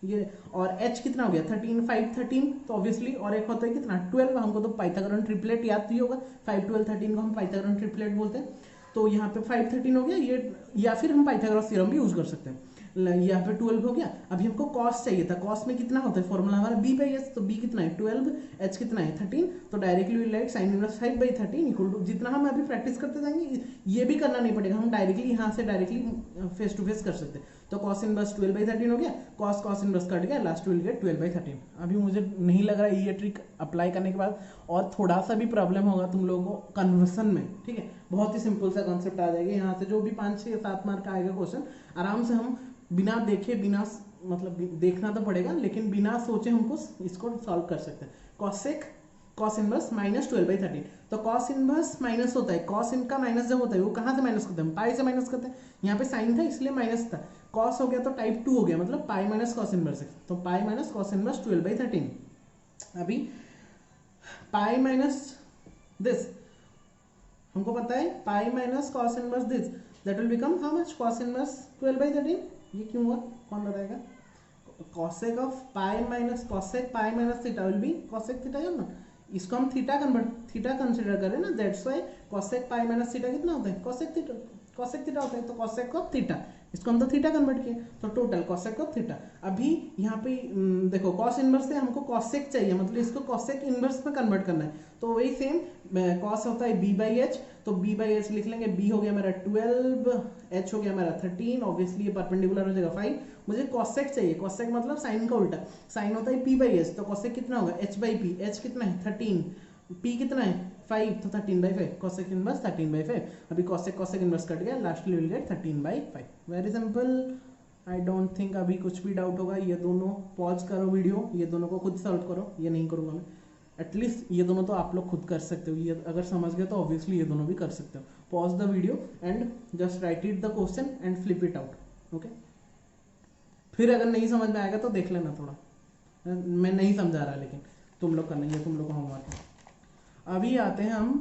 ये, और h कितना हो गया 13, 5 13, तो ऑब्वियसली, और एक होता है कितना 12, हमको तो पाइथागोरन ट्रिपलेट याद ही होगा, 5 12 13 को हम पाइथागोरन ट्रिपलेट बोलते हैं। तो यहाँ पे 5 13 हो गया ये, या फिर हम पाइथागोरस थ्योरम भी यूज कर सकते हैं। यहाँ पे 12 हो गया। अभी हमको कॉस चाहिए था, कॉस में कितना होता है फॉर्मूला हमारा b/s, तो b कितना है 12, h कितना है 13, तो directly will write sine inverse 5/13 equal to, जितना हम अभी प्रैक्टिस करते जाएंगे ये भी करना नहीं पड़ेगा, हम डायरेक्टली यहाँ से डायरेक्टली फेस टू फेस कर सकते हैं। तो कॉस इनवर्स 12/13 हो गया, कॉस इनवर्स कट गया, लास्ट विल गेट 12/13। अभी मुझे नहीं लग रहा है ये ट्रिक अप्लाई करने के बाद और थोड़ा सा भी प्रॉब्लम होगा तुम लोगों को कन्वर्सन में, ठीक है। बहुत ही सिंपल सा कॉन्सेप्ट आ जाएगा, यहाँ से जो भी 5 6 7 मार्क का आएगा क्वेश्चन, आराम से हम बिना देखे, बिना मतलब देखना तो पड़ेगा, लेकिन बिना सोचे हमको इसको सॉल्व कर सकते हैं। कॉसेक कॉस इनवर्स -12/13, तो कॉस इनवर्स माइनस होता है, कॉस इनका माइनस जब होता है वो कहाँ से माइनस करते हैं, पाई से माइनस करते हैं। यहाँ पे साइन था इसलिए माइनस था, कॉस हो गया तो टाइप 2 हो गया, मतलब पाई माइनस कॉस इनवर्स है, तो पाई माइनस कॉस इनवर्स 12/13। अभी पाई माइनस दिस, हमको पता है pi minus cos inverse this, that will become how much, cos inverse 12/13। ये क्यों हुआ, कौन बताएगा, cosec of pi minus cosec pi minus theta will B cosec theta, ना इसको हम थीटा कंसिडर करें ना, that's why cosec pi minus theta कितना होता है, कॉसेक थीटा, कॉसेक थीटा होता है, तो कॉसेक ऑफ थीटा, इसको हम तो थीटा कन्वर्ट किए, तो टोटल कॉसेक ऑफ थीटा। अभी यहाँ पे देखो कॉस इनवर्स से हमको कॉसेक चाहिए, मतलब इसको कॉसेक इनवर्स में कन्वर्ट करना है, तो वही सेम कॉस होता है b बाई एच, तो b बाई एच लिख लेंगे, b हो गया मेरा 12, h हो गया मेरा 13, ऑब्वियसली ये परपेंडिकुलर हो जाएगा 5, मुझे कॉसेक चाहिए, कॉसेक मतलब साइन का उल्टा, साइन होता है p बाई एच, तो कॉसेक कितना होगा h बाई p, h कितना है 13, p कितना है 5, तो 13/5, कॉसेक इनवर्स 13/5, अभी कॉसेक इनवर्स कट गया, lastly will gate 13/5, very simple. I don't think अभी कुछ भी डाउट होगा, ये दोनों पॉज करो वीडियो, ये दोनों को खुद सॉल्व करो, ये नहीं करूँगा मैं, एटलीस्ट ये दोनों तो आप लोग खुद कर सकते हो, ये अगर समझ गए तो ऑब्वियसली ये दोनों भी कर सकते हो। Pause the video and just right it the question and flip it out, okay. फिर अगर नहीं समझ में आएगा तो देख लेना थोड़ा, मैं नहीं समझा रहा, लेकिन तुम लोग करना, ये तुम लोग का होमवर्क है। अभी आते हैं हम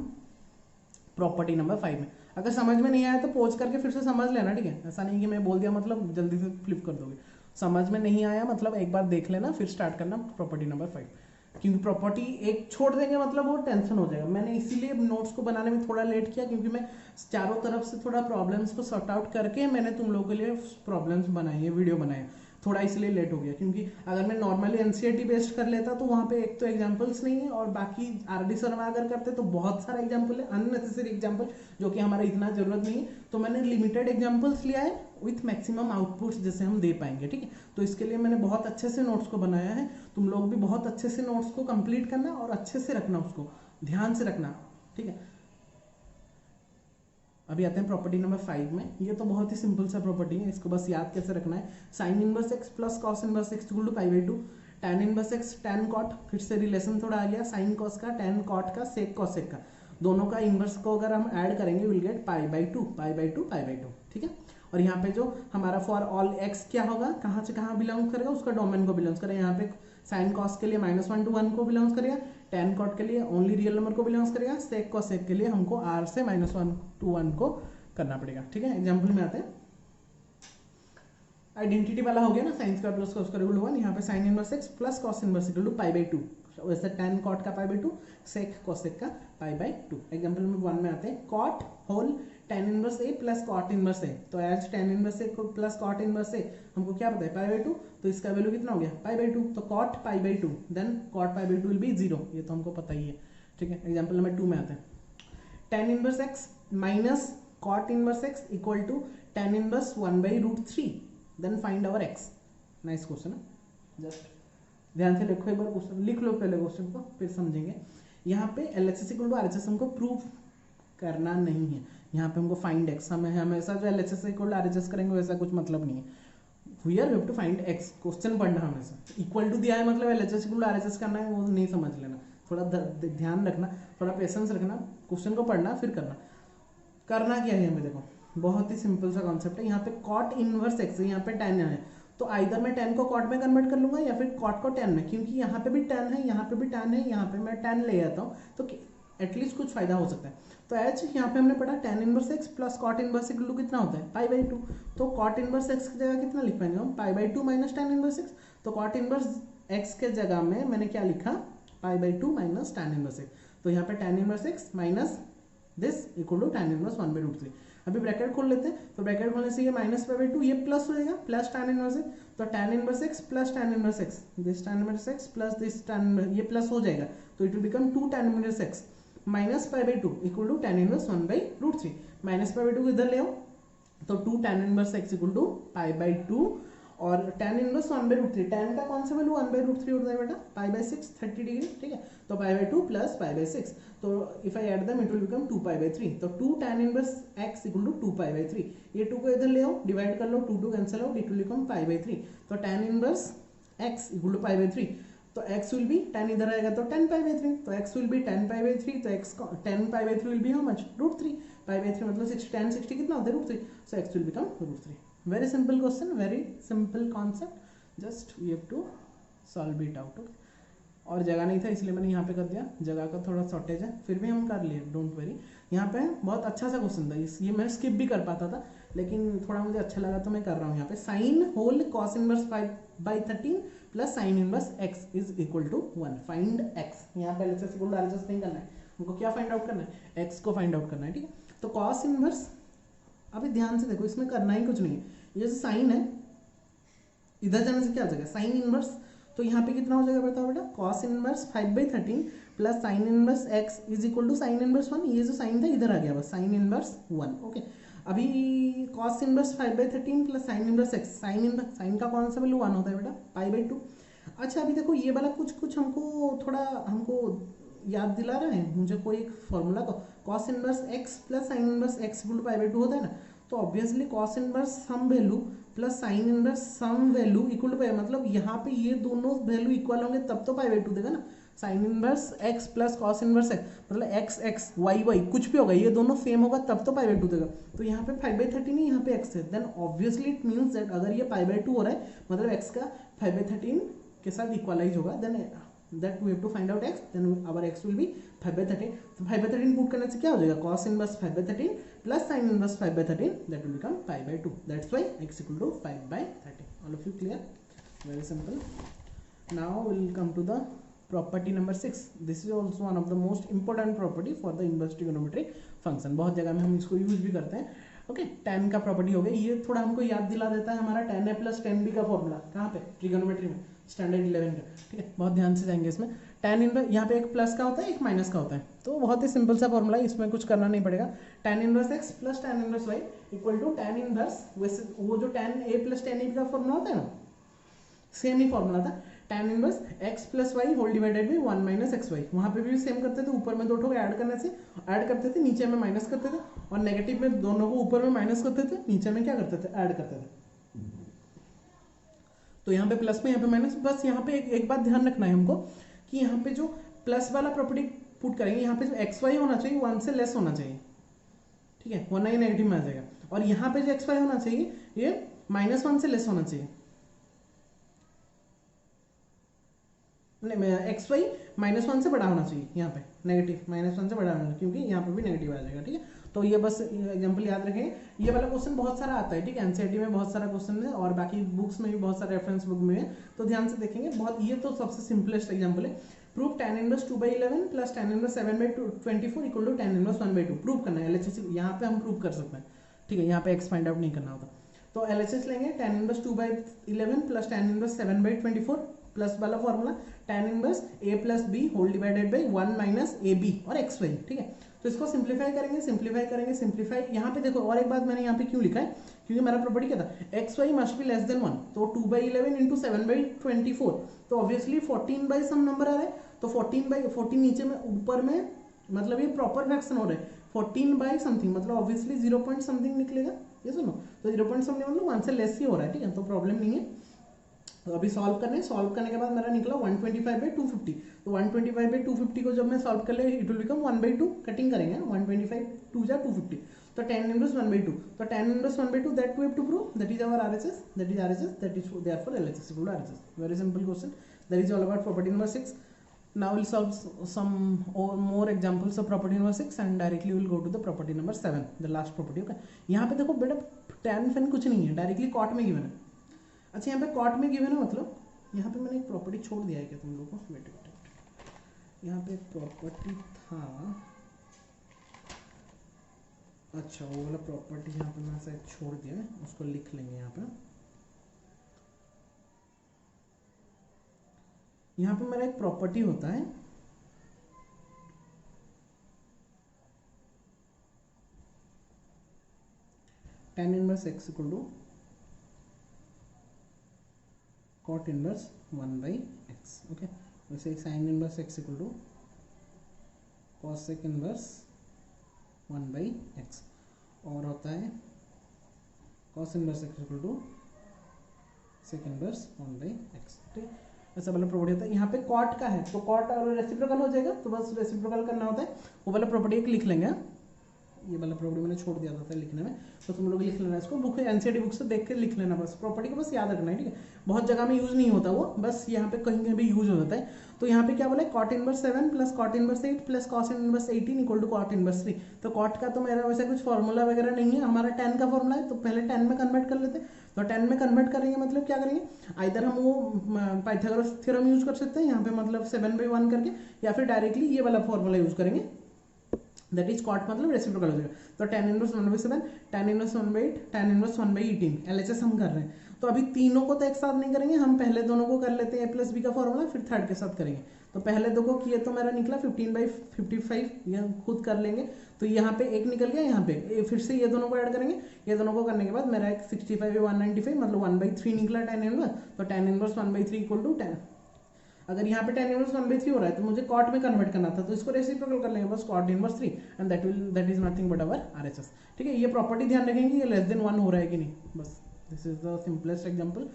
प्रॉपर्टी नंबर 5 में, अगर समझ में नहीं आया तो पॉज करके फिर से समझ लेना, ठीक है, ऐसा नहीं कि मैं बोल दिया मतलब जल्दी से फ्लिप कर दोगे, समझ में नहीं आया मतलब एक बार देख लेना फिर स्टार्ट करना प्रॉपर्टी नंबर 5, क्योंकि प्रॉपर्टी एक छोड़ देंगे मतलब वो टेंशन हो जाएगा। मैंने इसीलिए नोट्स को बनाने में थोड़ा लेट किया, क्योंकि मैं चारों तरफ से थोड़ा प्रॉब्लम्स को सॉर्ट आउट करके मैंने तुम लोगों के लिए प्रॉब्लम्स बनाई है, वीडियो बनाए, थोड़ा इसलिए लेट हो गया, क्योंकि अगर मैं नॉर्मली एनसीईआरटी बेस्ड कर लेता तो वहाँ पे एक तो एग्जांपल्स नहीं है, और बाकी आरडी शर्मा अगर करते तो बहुत सारा एग्जांपल है, अननेसेसरी एग्जांपल जो कि हमारा इतना जरूरत नहीं है, तो मैंने लिमिटेड एग्जांपल्स लिया है विथ मैक्सिमम आउटपुट्स जैसे हम दे पाएंगे, ठीक है। तो इसके लिए मैंने बहुत अच्छे से नोट्स को बनाया है, तुम लोग भी बहुत अच्छे से नोट्स को कंप्लीट करना और अच्छे से रखना, उसको ध्यान से रखना, ठीक है। अभी आते हैं प्रॉपर्टी नंबर 5 में, ये तो बहुत ही सिंपल सा प्रॉपर्टी है, इसको बस याद कैसे रखना है, sine inverse x plus cos inverse x equal to π/2, tan inverse x tan cot, फिर से रिलेशन थोड़ा आ गया, साइन कॉस का tan कॉट का सेक कॉसेक का, दोनों का इनवर्स को अगर हम ऐड करेंगे विल गेट π/2, ठीक है। और यहाँ पे जो हमारा फॉर ऑल एक्स क्या होगा, कहाँ से कहाँ बिलोंग करेगा, उसका डोमेन को बिलोंग्स करेगा, यहाँ पे साइन कॉस के लिए -1 to 1 को बिलोंग्स करेगा, tan कॉट के लिए ओनली रियल नंबर को बिलोंग्स करेगा, सेक कॉसेक के लिए हमको r से -1 to 1 को करना पड़ेगा, ठीक है। एग्जांपल में आते हैं, आइडेंटिटी वाला हो गया ना, sine square plus cos square equal to 1, यहाँ पे sine inverse x plus cos inverse equal to π/2, वैसे tan कॉट का π/2, सेक कॉसेक का π/2। एग्जांपल में 1 में आते हैं, कॉट होल tan इनवर्स ए प्लस कॉट इनवर्स ए, तो एज tan इनवर्स ए प्लस कॉट इनवर्स ए हमको क्या पता है π/2, तो इसका वैल्यू कितना हो गया π/2, तो cot π/2 then cot π/2 will be 0, ये तो हमको पता ही है, ठीक है। एग्जांपल नंबर 2 में आते हैं, tan inverse x minus cot inverse x equal to tan inverse 1/√3, then find our x. Nice question है, जस्ट ध्यान से लिखो, एक बार क्वेश्चन लिख लो पहले क्वेश्चन को, फिर समझेंगे। यहाँ पे LHS इक्वल टू RHS हमको प्रूव करना नहीं है, यहाँ पे हमको फाइंड एक्स, हमें हमेशा जो LHS इक्वल टू RHS करेंगे वैसा कुछ मतलब नहीं है, here we have to find x, question पढ़ना हमेशा, इक्वल टू दिया है मतलब LHS इक्वल टू RHS करना है, वो नहीं समझ लेना, थोड़ा ध्यान रखना, थोड़ा पेशेंस रखना, क्वेश्चन को पढ़ना फिर करना। करना क्या है हमें, देखो बहुत ही सिंपल सा कॉन्सेप्ट है, यहाँ पे कॉट इनवर्स एक्स, यहाँ पे tan है, तो आइदर मैं tan को कॉट में कन्वर्ट कर लूंगा या फिर कॉट को tan में, क्योंकि यहाँ पे भी tan है, यहाँ पे भी tan है, यहाँ पे मैं tan ले आता हूँ, तो एटलीस्ट कुछ फायदा हो सकता है। तो एच यहाँ पे हमने पढ़ा tan inverse x plus cot inverse equal to कितना होता है π/2, तो कॉट इनवर्स एक्स की जगह कितना लिख पाएंगे हम π/2 माइनस tan इनवर्स एक्स, तो कॉट इनवर्स एक्स के जगह में मैंने क्या लिखा π/2 माइनस tan इनवर्स एक्स, तो यहाँ पे tan inverse x minus this equal to tan inverse 1/√3। अभी ब्रैकेट खोल लेते हैं, तो ब्रैकेट खोलने से ये -π/2 ये प्लस हो जाएगा, प्लस tan इनवर्स एक्स, तो tan inverse x plus tan inverse x, this tan inverse x plus this tan, ये प्लस हो जाएगा, तो it will become 2 tan inverse x minus π/2 equal to tan inverse 1/√3, minus π/2 को इधर ले आओ, तो 2 tan inverse x equal to π/2, और tan इनवर्स 1/√3, tan का कौन सा वैल्यू 1/√3 होता है बेटा π/6 30 डिग्री, ठीक है, तो π/2 प्लस π/6, तो if I add them it will become 2π/3, तो 2 tan inverse x equal to 2π/3, ये 2 को इधर ले आओ, डिवाइड कर लो, 2 cancel out, it will become π/3, तो tan inverse x equal to π/3, तो x विल बी tan इधर आएगा तो tan π/3, तो x विल बी tan π/3, तो x tan π/3 will be how much √3, π/3 मतलब 6 tan 60 कितना होता है √3, so x will become √3। Very simple question, very simple concept, just we have to solve it out. और जगह नहीं था इसलिए मैंने यहाँ पे कर दिया, जगह का थोड़ा शॉर्टेज है, फिर भी हम कर लिए, डोंट वरी। यहाँ पे बहुत अच्छा सा क्वेश्चन था, ये मैं स्किप भी कर पाता था, लेकिन थोड़ा मुझे अच्छा लगा तो मैं कर रहा हूँ। यहाँ पे sine whole cos inverse 5/13 plus sine inverse x is equal to 1, find x. यहाँ पे LHS इक्वल टू RHS नहीं करना है, हमको क्या फाइंड आउट करना है, एक्स को फाइंड आउट करना है, ठीक है। तो कॉस इनवर्स अभी ध्यान से देखो, इसमें करना ही कुछ नहीं है, ये जो साइन है इधर जाने से क्या हो जाएगा साइन इनवर्स, तो यहाँ पे कितना हो जाएगा बताओ बेटा, cos inverse 5/13 plus sine inverse x is equal to sine inverse 1, ये जो साइन था इधर आ गया बस साइन इनवर्स 1। ओके, अभी cos inverse 5/13 plus sine inverse x, sine का कौन सा वैल्यू 1 होता है बेटा, π/2। अच्छा अभी देखो ये वाला कुछ हमको याद दिला रहा है मुझे कोई एक फॉर्मूला, तो cos inverse x plus sine inverse x equal to π/2 होता है ना, तो obviously cos inverse some value plus sine inverse some value equal to pi, मतलब यहाँ पे ये दोनों वैल्यू इक्वल होंगे तब तो π/2 देगा ना। Sign inverse x plus cos inverse x, मतलब एक्स एक्स वाई वाई कुछ भी होगा, ये दोनों सेम होगा तब तो π/2 देगा। तो यहाँ पे 5/13 है, यहाँ पे एक्स है, then obviously it means that अगर ये π/2 हो रहा है मतलब एक्स का 5/13 के साथ इक्वलाइज होगा, then that we have to find out x, then our x will be 5/13। तो 5/13 पुट करने से क्या हो जाएगा, cos inverse 5/13 plus sin inverse 5/13, that will become π/2, that's why x equal to 5/13। all of you clear? Very simple। now we'll come to the property number 6। this is also one of the most important property for the inverse trigonometric function, बहुत जगह में हम इसको use भी करते हैं। Okay, tan का property हो गया, ये थोड़ा हमको याद दिला देता है हमारा tan a plus tan b का फॉर्मूला, कहाँ पे, ट्रिगोनोमेट्री में, स्टैंडर्ड 11 का। ठीक है, बहुत ध्यान से जाएंगे इसमें। tan इनवर्स यहाँ पे एक प्लस का होता है एक माइनस का होता है, तो बहुत ही सिंपल सा फॉर्मूला है, इसमें कुछ करना नहीं पड़ेगा। tan inverse x plus tan inverse y equal to tan inverse, वैसे वो जो tan a plus tan b का फॉर्मूला होता है ना, सेम ही फॉर्मूला था, tan inverse x plus y whole divided by 1 minus x y. वहाँ पे भी सेम करते थे, ऊपर में दो ठो ऐड करने से ऐड करते थे, नीचे में माइनस करते थे, और नेगेटिव में दोनों को ऊपर में माइनस करते थे, नीचे में क्या करते थे, ऐड करते थे। तो यहाँ पे प्लस में यहाँ पे माइनस, बस यहाँ पे एक बात ध्यान रखना है हमको कि यहाँ पे जो प्लस वाला प्रॉपर्टी पुट करेंगे, यहाँ पे जो एक्स वाई होना चाहिए 1 से लेस होना चाहिए, ठीक है, वरना ये नेगेटिव में आ जाएगा। और यहाँ पे जो एक्स वाई होना चाहिए ये -1 से लेस होना चाहिए, एक्स वाई -1 से बड़ा होना चाहिए, यहाँ पे नेगेटिव -1 से बड़ा होना चाहिए, क्योंकि यहाँ पे भी नेगेटिव आ जाएगा। ठीक है, तो ये बस एग्जांपल याद रखेंगे, ये वाला क्वेश्चन बहुत सारा आता है, ठीक है, एनसीईआरटी में बहुत सारा क्वेश्चन है, और बाकी बुक्स में भी बहुत सारे रेफरेंस बुक में है, तो ध्यान से देखेंगे। बहुत ये तो सबसे सिंपलेस्ट एग्जांपल है, prove tan inverse 2/11 plus tan inverse 7/24 equal to tan inverse 1/2। Prove करना है एलएचएस, यहाँ पे हम प्रूव कर सकते हैं, ठीक है, यहाँ पे एक्स फाइंड आउट नहीं करना होता। तो एलएचएस लेंगे, tan inverse 2/11 plus tan inverse 7/24 plus वाला formula tan inverse a plus B whole divided by 1 minus A B और एक्स वाई। ठीक है, तो इसको सिंप्लीफाई करेंगे, सिंप्लीफाई। यहाँ पे देखो और एक बात मैंने यहाँ पे क्यों लिखा है, क्योंकि मेरा प्रॉपर्टी क्या था, x y must be less than 1, तो 2/11 इंटू 7/24, तो ऑब्वियसली 14 बाई सम नंबर आ रहा है, तो 14 नीचे में ऊपर में, मतलब ये प्रॉपर फ्रैक्शन हो रहा है, 14 बाई समथिंग, मतलब ऑब्वियसली 0 पॉइंट समथिंग निकलेगा, ये सुनो, तो 0 पॉइंट समथिंग मतलब 1 से लेस ही हो रहा है। ठीक है, तो प्रॉब्लम नहीं है। तो अभी सॉल्व करने के बाद मेरा निकला 125/250, तो 125/250 को जब मैं सॉल्व कर ले इट विल बिकम 1/2, कटिंग करेंगे 125 2 जा 250, तो tan इनवर्स 1/2, तो tan inverse 1/2 that we have to prove, that is our RHS, that is therefore LHS equal to RHS। Very simple question, that is all about property number 6। now we'll solve some or more examples of property number 6 and directly we'll go to the property number 7, the last property। okay, यहाँ पे देखो बेटा tan fan कुछ नहीं है, directly cot में given है। अच्छा, यहाँ पे कॉट में गिवन है, मतलब यहाँ पे मैंने एक प्रॉपर्टी छोड़ दिया है क्या तुम लोगों को, वेट, यहाँ पे एक प्रॉपर्टी था, अच्छा वो वाला प्रॉपर्टी यहाँ पे मैंने शायद छोड़ दिया है, उसको लिख लेंगे यहाँ पे। यहाँ पे मेरा एक प्रॉपर्टी होता है, tan inverse x equal to cot inverse 1/x। Okay, वैसे sin inverse x equal to cosec inverse 1/x, और होता है cos inverse x equal to sec inverse 1/x। ठीक है, ऐसा वाला प्रॉपर्टी होता है। यहाँ पे कॉट का है, तो कॉट और रेसिप्रोकल हो जाएगा, तो बस रेसिप्रोकल करना होता है, वो वाला प्रॉपर्टी एक लिख लेंगे। ये वाला प्रॉपर्टी मैंने छोड़ दिया था लिखने में, तो तुम लोग लिख लेना इसको, बुक एनसीईआरटी बुक से देख के लिख लेना, बस प्रॉपर्टी को बस याद रखना है। ठीक है, बहुत जगह में यूज नहीं होता वो, बस यहाँ पे कहीं भी यूज हो जाता है। तो यहाँ पे क्या बोला है, cot inverse 7 plus cot inverse 8 plus cos inverse 18 equal to cot inverse 3। तो cot का तो मेरा वैसे कुछ फॉर्मूला वगैरह नहीं है, हमारा tan का फॉर्मूला है, तो पहले tan में कन्वर्ट कर लेते हैं। तो tan में कन्वर्ट करेंगे मतलब क्या करेंगे, आइदर हम वो पाइथागोरस थ्योरम यूज कर सकते हैं यहाँ पे, मतलब 7/1 करके, या फिर डायरेक्टली ये वाला फॉर्मूला यूज करेंगे, दैट इज कॉट मतलब रेसिप्रोकल हो जाएगा। तो tan inverse 1/7, tan inverse 1/8, tan inverse 1/18 LHS हम कर रहे हैं। तो अभी तीनों को तो एक साथ नहीं करेंगे, हम पहले दोनों को कर लेते हैं a+b का फॉर्मूला, फिर थर्ड के साथ करेंगे। तो पहले दो को किए तो मेरा निकला 15/55, ये खुद कर लेंगे। तो यहाँ पे एक निकल गया, यहाँ पे फिर से ये दोनों को ऐड करेंगे, ये दोनों को करने के बाद मेरा एक 65 है 195 मतलब 1/3 निकला tan इनवर्स। तो tan इनवर्स 1/3 इक्वल टू 10। अगर यहाँ पे tan इनवर्स 1/3 हो रहा है तो मुझे कॉट में कन्वर्ट करना था, तो इसको रेसिप्रोकल कर लेंगे बस cot inverse 3 and that is nothing but our RHS। ठीक है, ये प्रॉपर्टी ध्यान रखेंगे ये लेस देन 1 हो रहा है कि नहीं, बस this is the simplest example.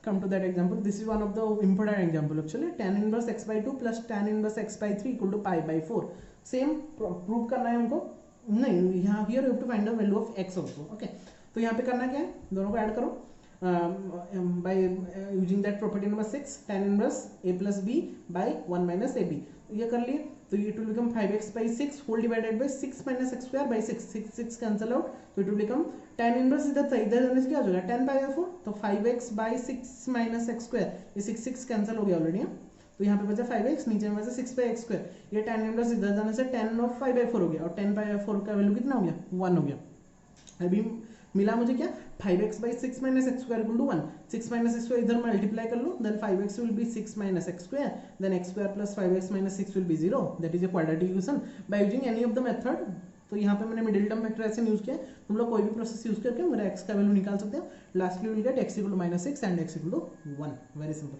Come to that example. This is one of the important example actually. Tan inverse x/2 plus tan inverse x/3 equal to pi/4. Same prove करना है हमको, नहीं यहाँ here you have to find the value of x also. Okay. तो यहाँ पे करना क्या है, दोनों को ऐड करो by using that property number 6, tan inverse a plus b by 1 minus ab. ये कर लिए तो it will become 5x/6 whole divided by 6 minus x square by 6, 6 cancel out, तो it will become tan inverse इधर था, इधर जाने से क्या हो जाएगा 10/4, तो 5x/6 minus x square, ये 6 कैंसिल हो गया ऑलरेडी। तो यहाँ पे बचा 5x, नीचे में बचा 6/x²। ये tan इनवर्स इधर जाने से 10 of 5/4 हो गया, और 10/4 का वैल्यू कितना हो गया 1 हो गया। अभी मिला मुझे क्या 5x/6 minus x square equal to 1, 6 minus x square इधर मल्टीप्लाई कर लो, then 5x will be 6 minus x square, then x square plus 5x minus 6 will be 0, that is a quadratic equation by using any of the method। तो यहाँ पे मैंने middle term factorisation use किया, तुम लोग कोई भी प्रोसेस यूज करके मेरा x का वैल्यू निकाल सकते हो। Lastly will gate x equal to -6 and x equal to 1, very simple.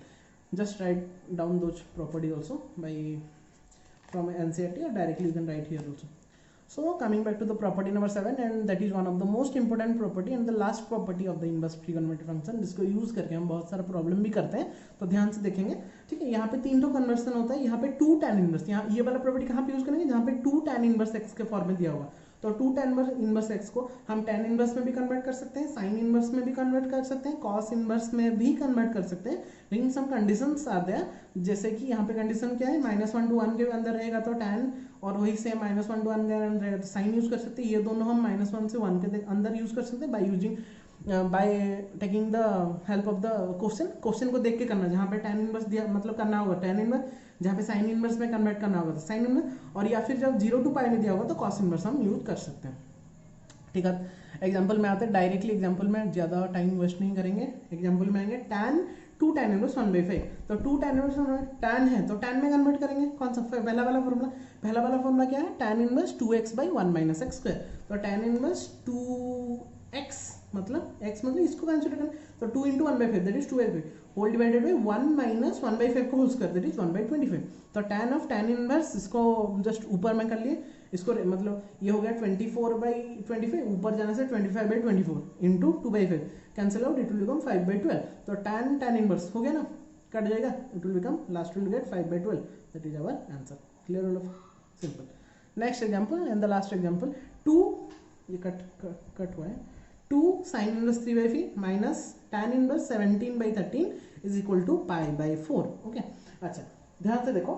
Just write down those property also by from NCERT or directly you can write here also। So coming back to the property number 7, and that is one of the most important property and the last property of the inverse trigonometric function, जिसको use करके हम बहुत सारा problem भी करते हैं, तो ध्यान से देखेंगे। ठीक है, यहाँ पे 3 तो कन्वर्सन होता है, यहाँ पे 2 tan इनवर्स, यहाँ ये वाला प्रॉपर्टी कहाँ पे यूज करेंगे जहाँ पे 2 tan इनवर्स x के फॉर्म में दिया होगा। तो 2 tan इनवर्स x को हम tan इनवर्स में भी कन्वर्ट कर सकते हैं, साइन इनवर्स में भी कन्वर्ट कर सकते हैं, cos इनवर्स में भी कन्वर्ट कर सकते हैं, लेकिन सम कंडीशंस आर देयर, जैसे कि यहाँ पे कंडीशन क्या है -1 to 1 के अंदर रहेगा तो tan, और वही से -1 to 1 के अंदर रहेगा तो साइन यूज कर सकते हैं। ये दोनों हम -1 से 1 के अंदर यूज कर सकते हैं by using by taking the help of the question को देख के करना, जहाँ पे tan इनवर्स दिया मतलब करना होगा tan इनवर्स, जहाँ पे साइन इनवर्स में कन्वर्ट करना होगा तो साइन इनवर्स, और या फिर जब 0 to पाई में दिया होगा तो cos इनवर्स हम यूज कर सकते हैं। ठीक है, एग्जाम्पल में आते हैं डायरेक्टली, एग्जाम्पल में ज़्यादा टाइम वेस्ट नहीं करेंगे। एग्जाम्पल में आएंगे tan 2 tan इनवर्स 1/5, तो 2 tan इनवर्स tan है तो tan में कन्वर्ट करेंगे। कौन सा पहला वाला फॉर्मूला क्या है, tan inverse 2x/1 minus x square, तो tan इनवर्स 2x मतलब x मतलब इसको कंसीडर करें, तो 2 into 1/5 that is 2x whole divided by 1 minus 1/5 को होल स्क्वायर दैट इज 1/25। तो tan ऑफ tan इनवर्स, इसको जस्ट ऊपर में कर लिए, इसको मतलब ये हो गया 24/25, ऊपर जाने से 25/24 into 2/5 cancel out, it will become 5/12। तो tan इनवर्स हो गया ना, कट जाएगा, it will become last will get 5/12, that is our answer. Clear all of simple. Next example and the last example, 2 ये कट हुआ है, 2 sin inverse 3/5 minus tan inverse 17/13 is equal to pi/4। Okay, अच्छा ध्यान से देखो,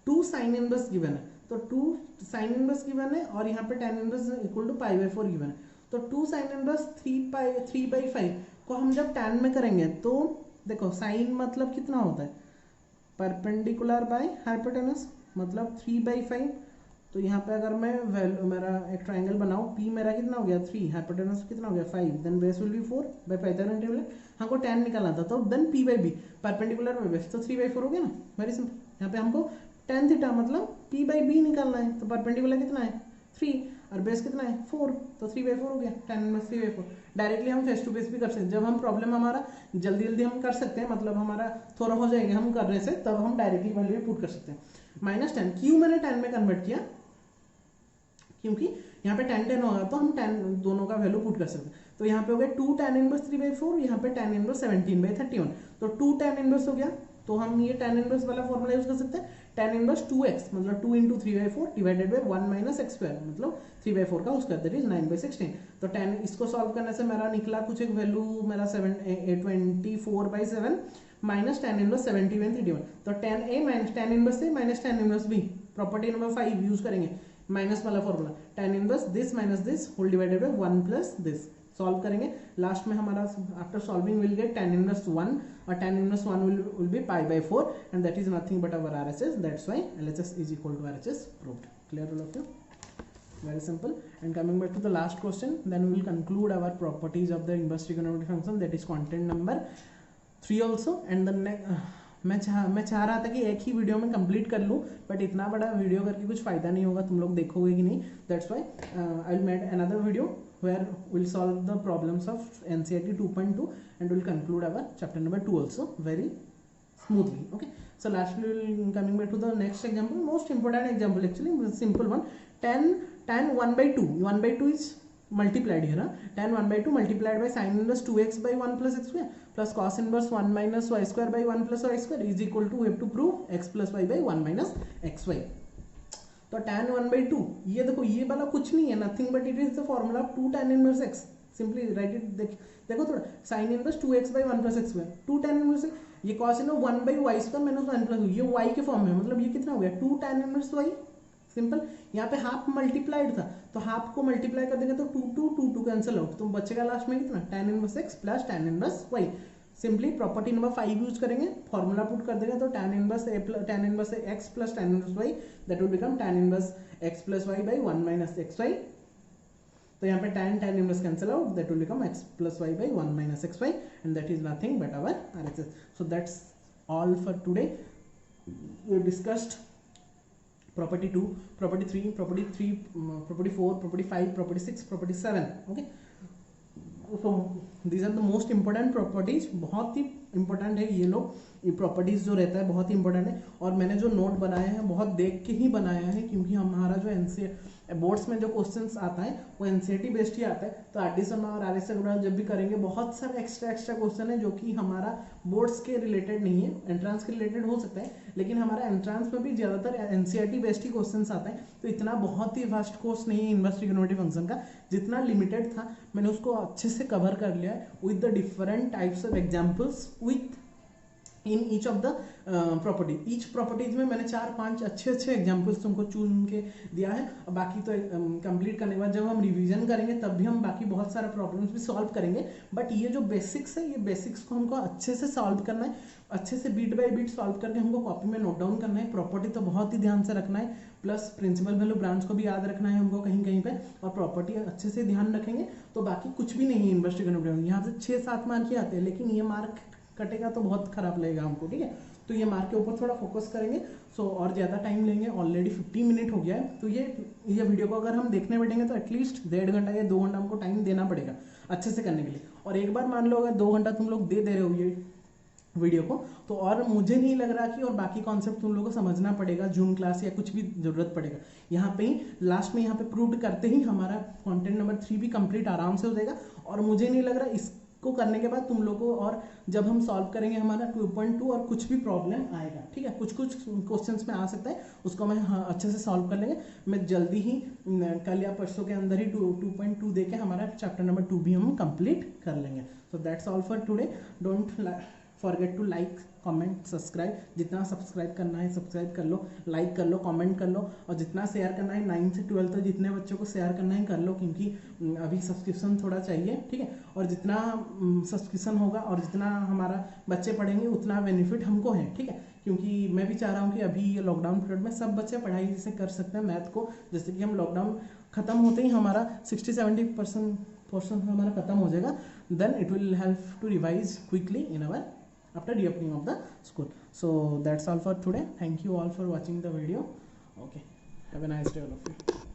2 sin inverse given है, तो 2 sin इनवर्स गिवन है और यहाँ पे tan inverse equal to pi/4 given है। तो 2 sin इनवर्स 3/5 को हम जब tan में करेंगे तो देखो sin मतलब कितना होता है, परपेंडिकुलर बाय हाइपोटेनस मतलब 3/5। तो यहाँ पे अगर मैं वैल्यू मेरा एक ट्राइंगल बनाऊँ, P मेरा कितना हो गया 3, हाइपोटेनस कितना हो गया 5, then base will be 4/5 table, हमको tan निकालना था, तो then P/B perpendicular by base, तो 3/4 हो गया ना, वेरी सिंपल। यहाँ पे हमको tan थीटा मतलब P/B निकालना है, तो परपेंडिकुलर कितना है 3 और बेस कितना है 4, तो 3/4 हो गया, tan इनवर्स 3/4। डायरेक्टली हम फेस टू फेस भी कर सकते हैं, जब हम प्रॉब्लम हमारा जल्दी हम कर सकते हैं, मतलब हमारा थोड़ा हो जाएगा हम करने से, तब हम डायरेक्टली वैल्यू पुट कर सकते हैं। -10 क्यों मैंने tan में कन्वर्ट किया, क्योंकि यहाँ पे tan होगा तो हम tan दोनों का वैल्यू पुट कर सकते हैं। तो यहाँ पे हो गया 2 tan इनवर्स 3/4, यहाँ पे tan इनवर्स 17/31, तो 2 tan इनवर्स हो गया, तो हम ये tan इनवर्स वाला फॉर्मूला यूज कर सकते हैं, tan इनवर्स 2x मतलब 2 into 3/4 divided by 1 minus x square मतलब 3/4 का स्क्वायर दैट इज 9/16। तो tan इसको सॉल्व करने से मेरा निकला कुछ एक वैल्यू मेरा 24/7 माइनस tan इनवर्स 70/31। तो tan A minus tan inverse A minus tan inverse B, property number 5 use करेंगे, माइनस वाला formula, tan inverse this minus this whole divided by 1 plus this. Solve करेंगे, लास्ट में हमारा after solving will get tan inverse 1 और tan inverse 1 will be pi by 4 and that is nothing but our RHS. That's why LHS is equal to RHS proved. Clear all of you? Very simple. And coming back to the last question, then we will conclude our properties of the inverse trigonometric function, that is content number 3 also. And the मैं चाह रहा था कि एक ही video में complete कर लूँ, but इतना बड़ा वीडियो करके कुछ फ़ायदा नहीं होगा, तुम लोग देखोगे कि नहीं. That's why I will made another video where will solve the problems of NCERT 2.2 and will conclude our chapter number 2 also very smoothly. Okay, so lastly we will coming back to the next example, most important example actually, simple one. tan 1 by 2, 1 by 2 is multiplied here, tan 1 by 2 multiplied by sin inverse 2x by 1 plus x square plus cos inverse 1 minus y square by 1 plus y square is equal to, we have to prove x plus y by 1 minus xy. तो tan 1 by 2 ये देखो, ये वाला कुछ नहीं है, nothing but it is the formula of 2 tan inverse x. Simply write it. देखो थोड़ा, sin inverse 2x by 1 plus x square, 2 tan inverse, ये cos inverse 1 by y square minus 1 plus, ये y के फॉर्म में, मतलब ये कितना हो गया 2 tan इनवर्स y. सिंपल. यहाँ पे हाफ मल्टीप्लाइड था तो हाफ को मल्टीप्लाई कर देंगे तो 2 कैंसिल आउट, तो बचेगा लास्ट में कितना tan inverse x plus tan inverse y. Simply property number 5 use करेंगे, फॉर्मूला पुट कर देंगे तो tan inverse x plus tan inverse y that will become tan inverse x plus y by 1 minus xy. तो यहाँ पे tan inverse cancel out, that will become x plus y by 1 minus xy and that is nothing but our RHS. So that's all for today. We discussed property 2, property 3, property 4, property 5, property 6, property 7. Okay, so these are the most important properties. बहुत ही important है ये लोग, ये properties जो रहता है बहुत ही important है. और मैंने जो नोट बनाया है बहुत देख के ही बनाया है, क्योंकि हमारा जो बोर्ड्स में जो क्वेश्चंस आता है वो NCERT बेस्ड ही आता है. तो RD शर्मा और RS अग्रवाल जब भी करेंगे बहुत सारे एक्स्ट्रा क्वेश्चन है जो कि हमारा बोर्ड्स के रिलेटेड नहीं है, एंट्रांस के रिलेटेड हो सकता है, लेकिन हमारा एंट्रांस में भी ज़्यादातर NCERT बेस्ड ही क्वेश्चन आता है. तो इतना बहुत ही वास्ट कोर्स नहीं है इनवर्स ट्रिगोनोमेट्रिक फंक्शन का, जितना लिमिटेड था मैंने उसको अच्छे से कवर कर लिया है with the different types of examples with in each of the property. Each properties में मैंने 4-5 अच्छे एग्जाम्पल्स तुमको चुन के दिया है. और बाकी तो कंप्लीट करने के बाद जब हम रिवीजन करेंगे तब भी हम बाकी बहुत सारे प्रॉब्लम्स भी सॉल्व करेंगे. बट ये जो बेसिक्स है, ये बेसिक्स को हमको अच्छे से सॉल्व करना है, अच्छे से बीट बाय बीट सॉल्व करके हमको कॉपी में नोट डाउन करना है. प्रॉपर्टी तो बहुत ही ध्यान से रखना है, प्लस प्रिंसिपल वैल्यू ब्रांच को भी याद रखना है हमको कहीं पे, और प्रॉपर्टी अच्छे से ध्यान रखेंगे तो बाकी कुछ भी नहीं है इनवर्स ट्रिगोनोमेट्री. यहाँ से 6-7 मार्क ही आते हैं, लेकिन ये मार्क कटेगा तो बहुत खराब लगेगा हमको. ठीक है, तो ये मार्क के ऊपर थोड़ा फोकस करेंगे. सो और ज़्यादा टाइम लेंगे, ऑलरेडी 15 मिनट हो गया है. तो ये वीडियो को अगर हम देखने बैठेंगे तो एटलीस्ट 1.5 घंटा या 2 घंटा हमको टाइम देना पड़ेगा अच्छे से करने के लिए. और एक बार मान लो अगर 2 घंटा तुम लोग दे रहे हो ये वीडियो को, तो और मुझे नहीं लग रहा कि और बाकी कॉन्सेप्ट तुम लोगों को समझना पड़ेगा, जूम क्लास या कुछ भी जरूरत पड़ेगा. यहाँ पे ही लास्ट में यहाँ पे प्रूव करते ही हमारा कंटेंट नंबर 3 भी कंप्लीट आराम से हो जाएगा. और मुझे नहीं लग रहा इसको करने के बाद तुम लोगों को, और जब हम सॉल्व करेंगे हमारा 2.2 और कुछ भी प्रॉब्लम आएगा. ठीक है, कुछ क्वेश्चंस में आ सकता है, उसको मैं अच्छे से सॉल्व कर लेंगे. मैं जल्दी ही कल या परसों के अंदर ही 2.2 दे के हमारा चैप्टर नंबर 2 भी हम कंप्लीट कर लेंगे. So that's all for today. Don't forget to like, comment, subscribe. जितना सब्सक्राइब करना है सब्सक्राइब कर लो, लाइक कर लो, कमेंट कर लो, और जितना शेयर करना है 9 से 12 तक जितने बच्चों को शेयर करना है कर लो, क्योंकि अभी सब्सक्रिप्शन थोड़ा चाहिए. ठीक है, और जितना सब्सक्रिप्शन होगा और जितना हमारा बच्चे पढ़ेंगे उतना बेनिफिट हमको है. ठीक है, क्योंकि मैं भी चाह रहा हूँ कि अभी ये लॉकडाउन पीरियड में सब बच्चे पढ़ाई जैसे कर सकते हैं मैथ को, जैसे कि हम लॉकडाउन खत्म होते ही हमारा 60-70% पोर्शन हमारा खत्म हो जाएगा. Then it will help to revise quickly in our after reopening of the school. So that's all for today. Thank you all for watching the video. Okay, have a nice day all of you.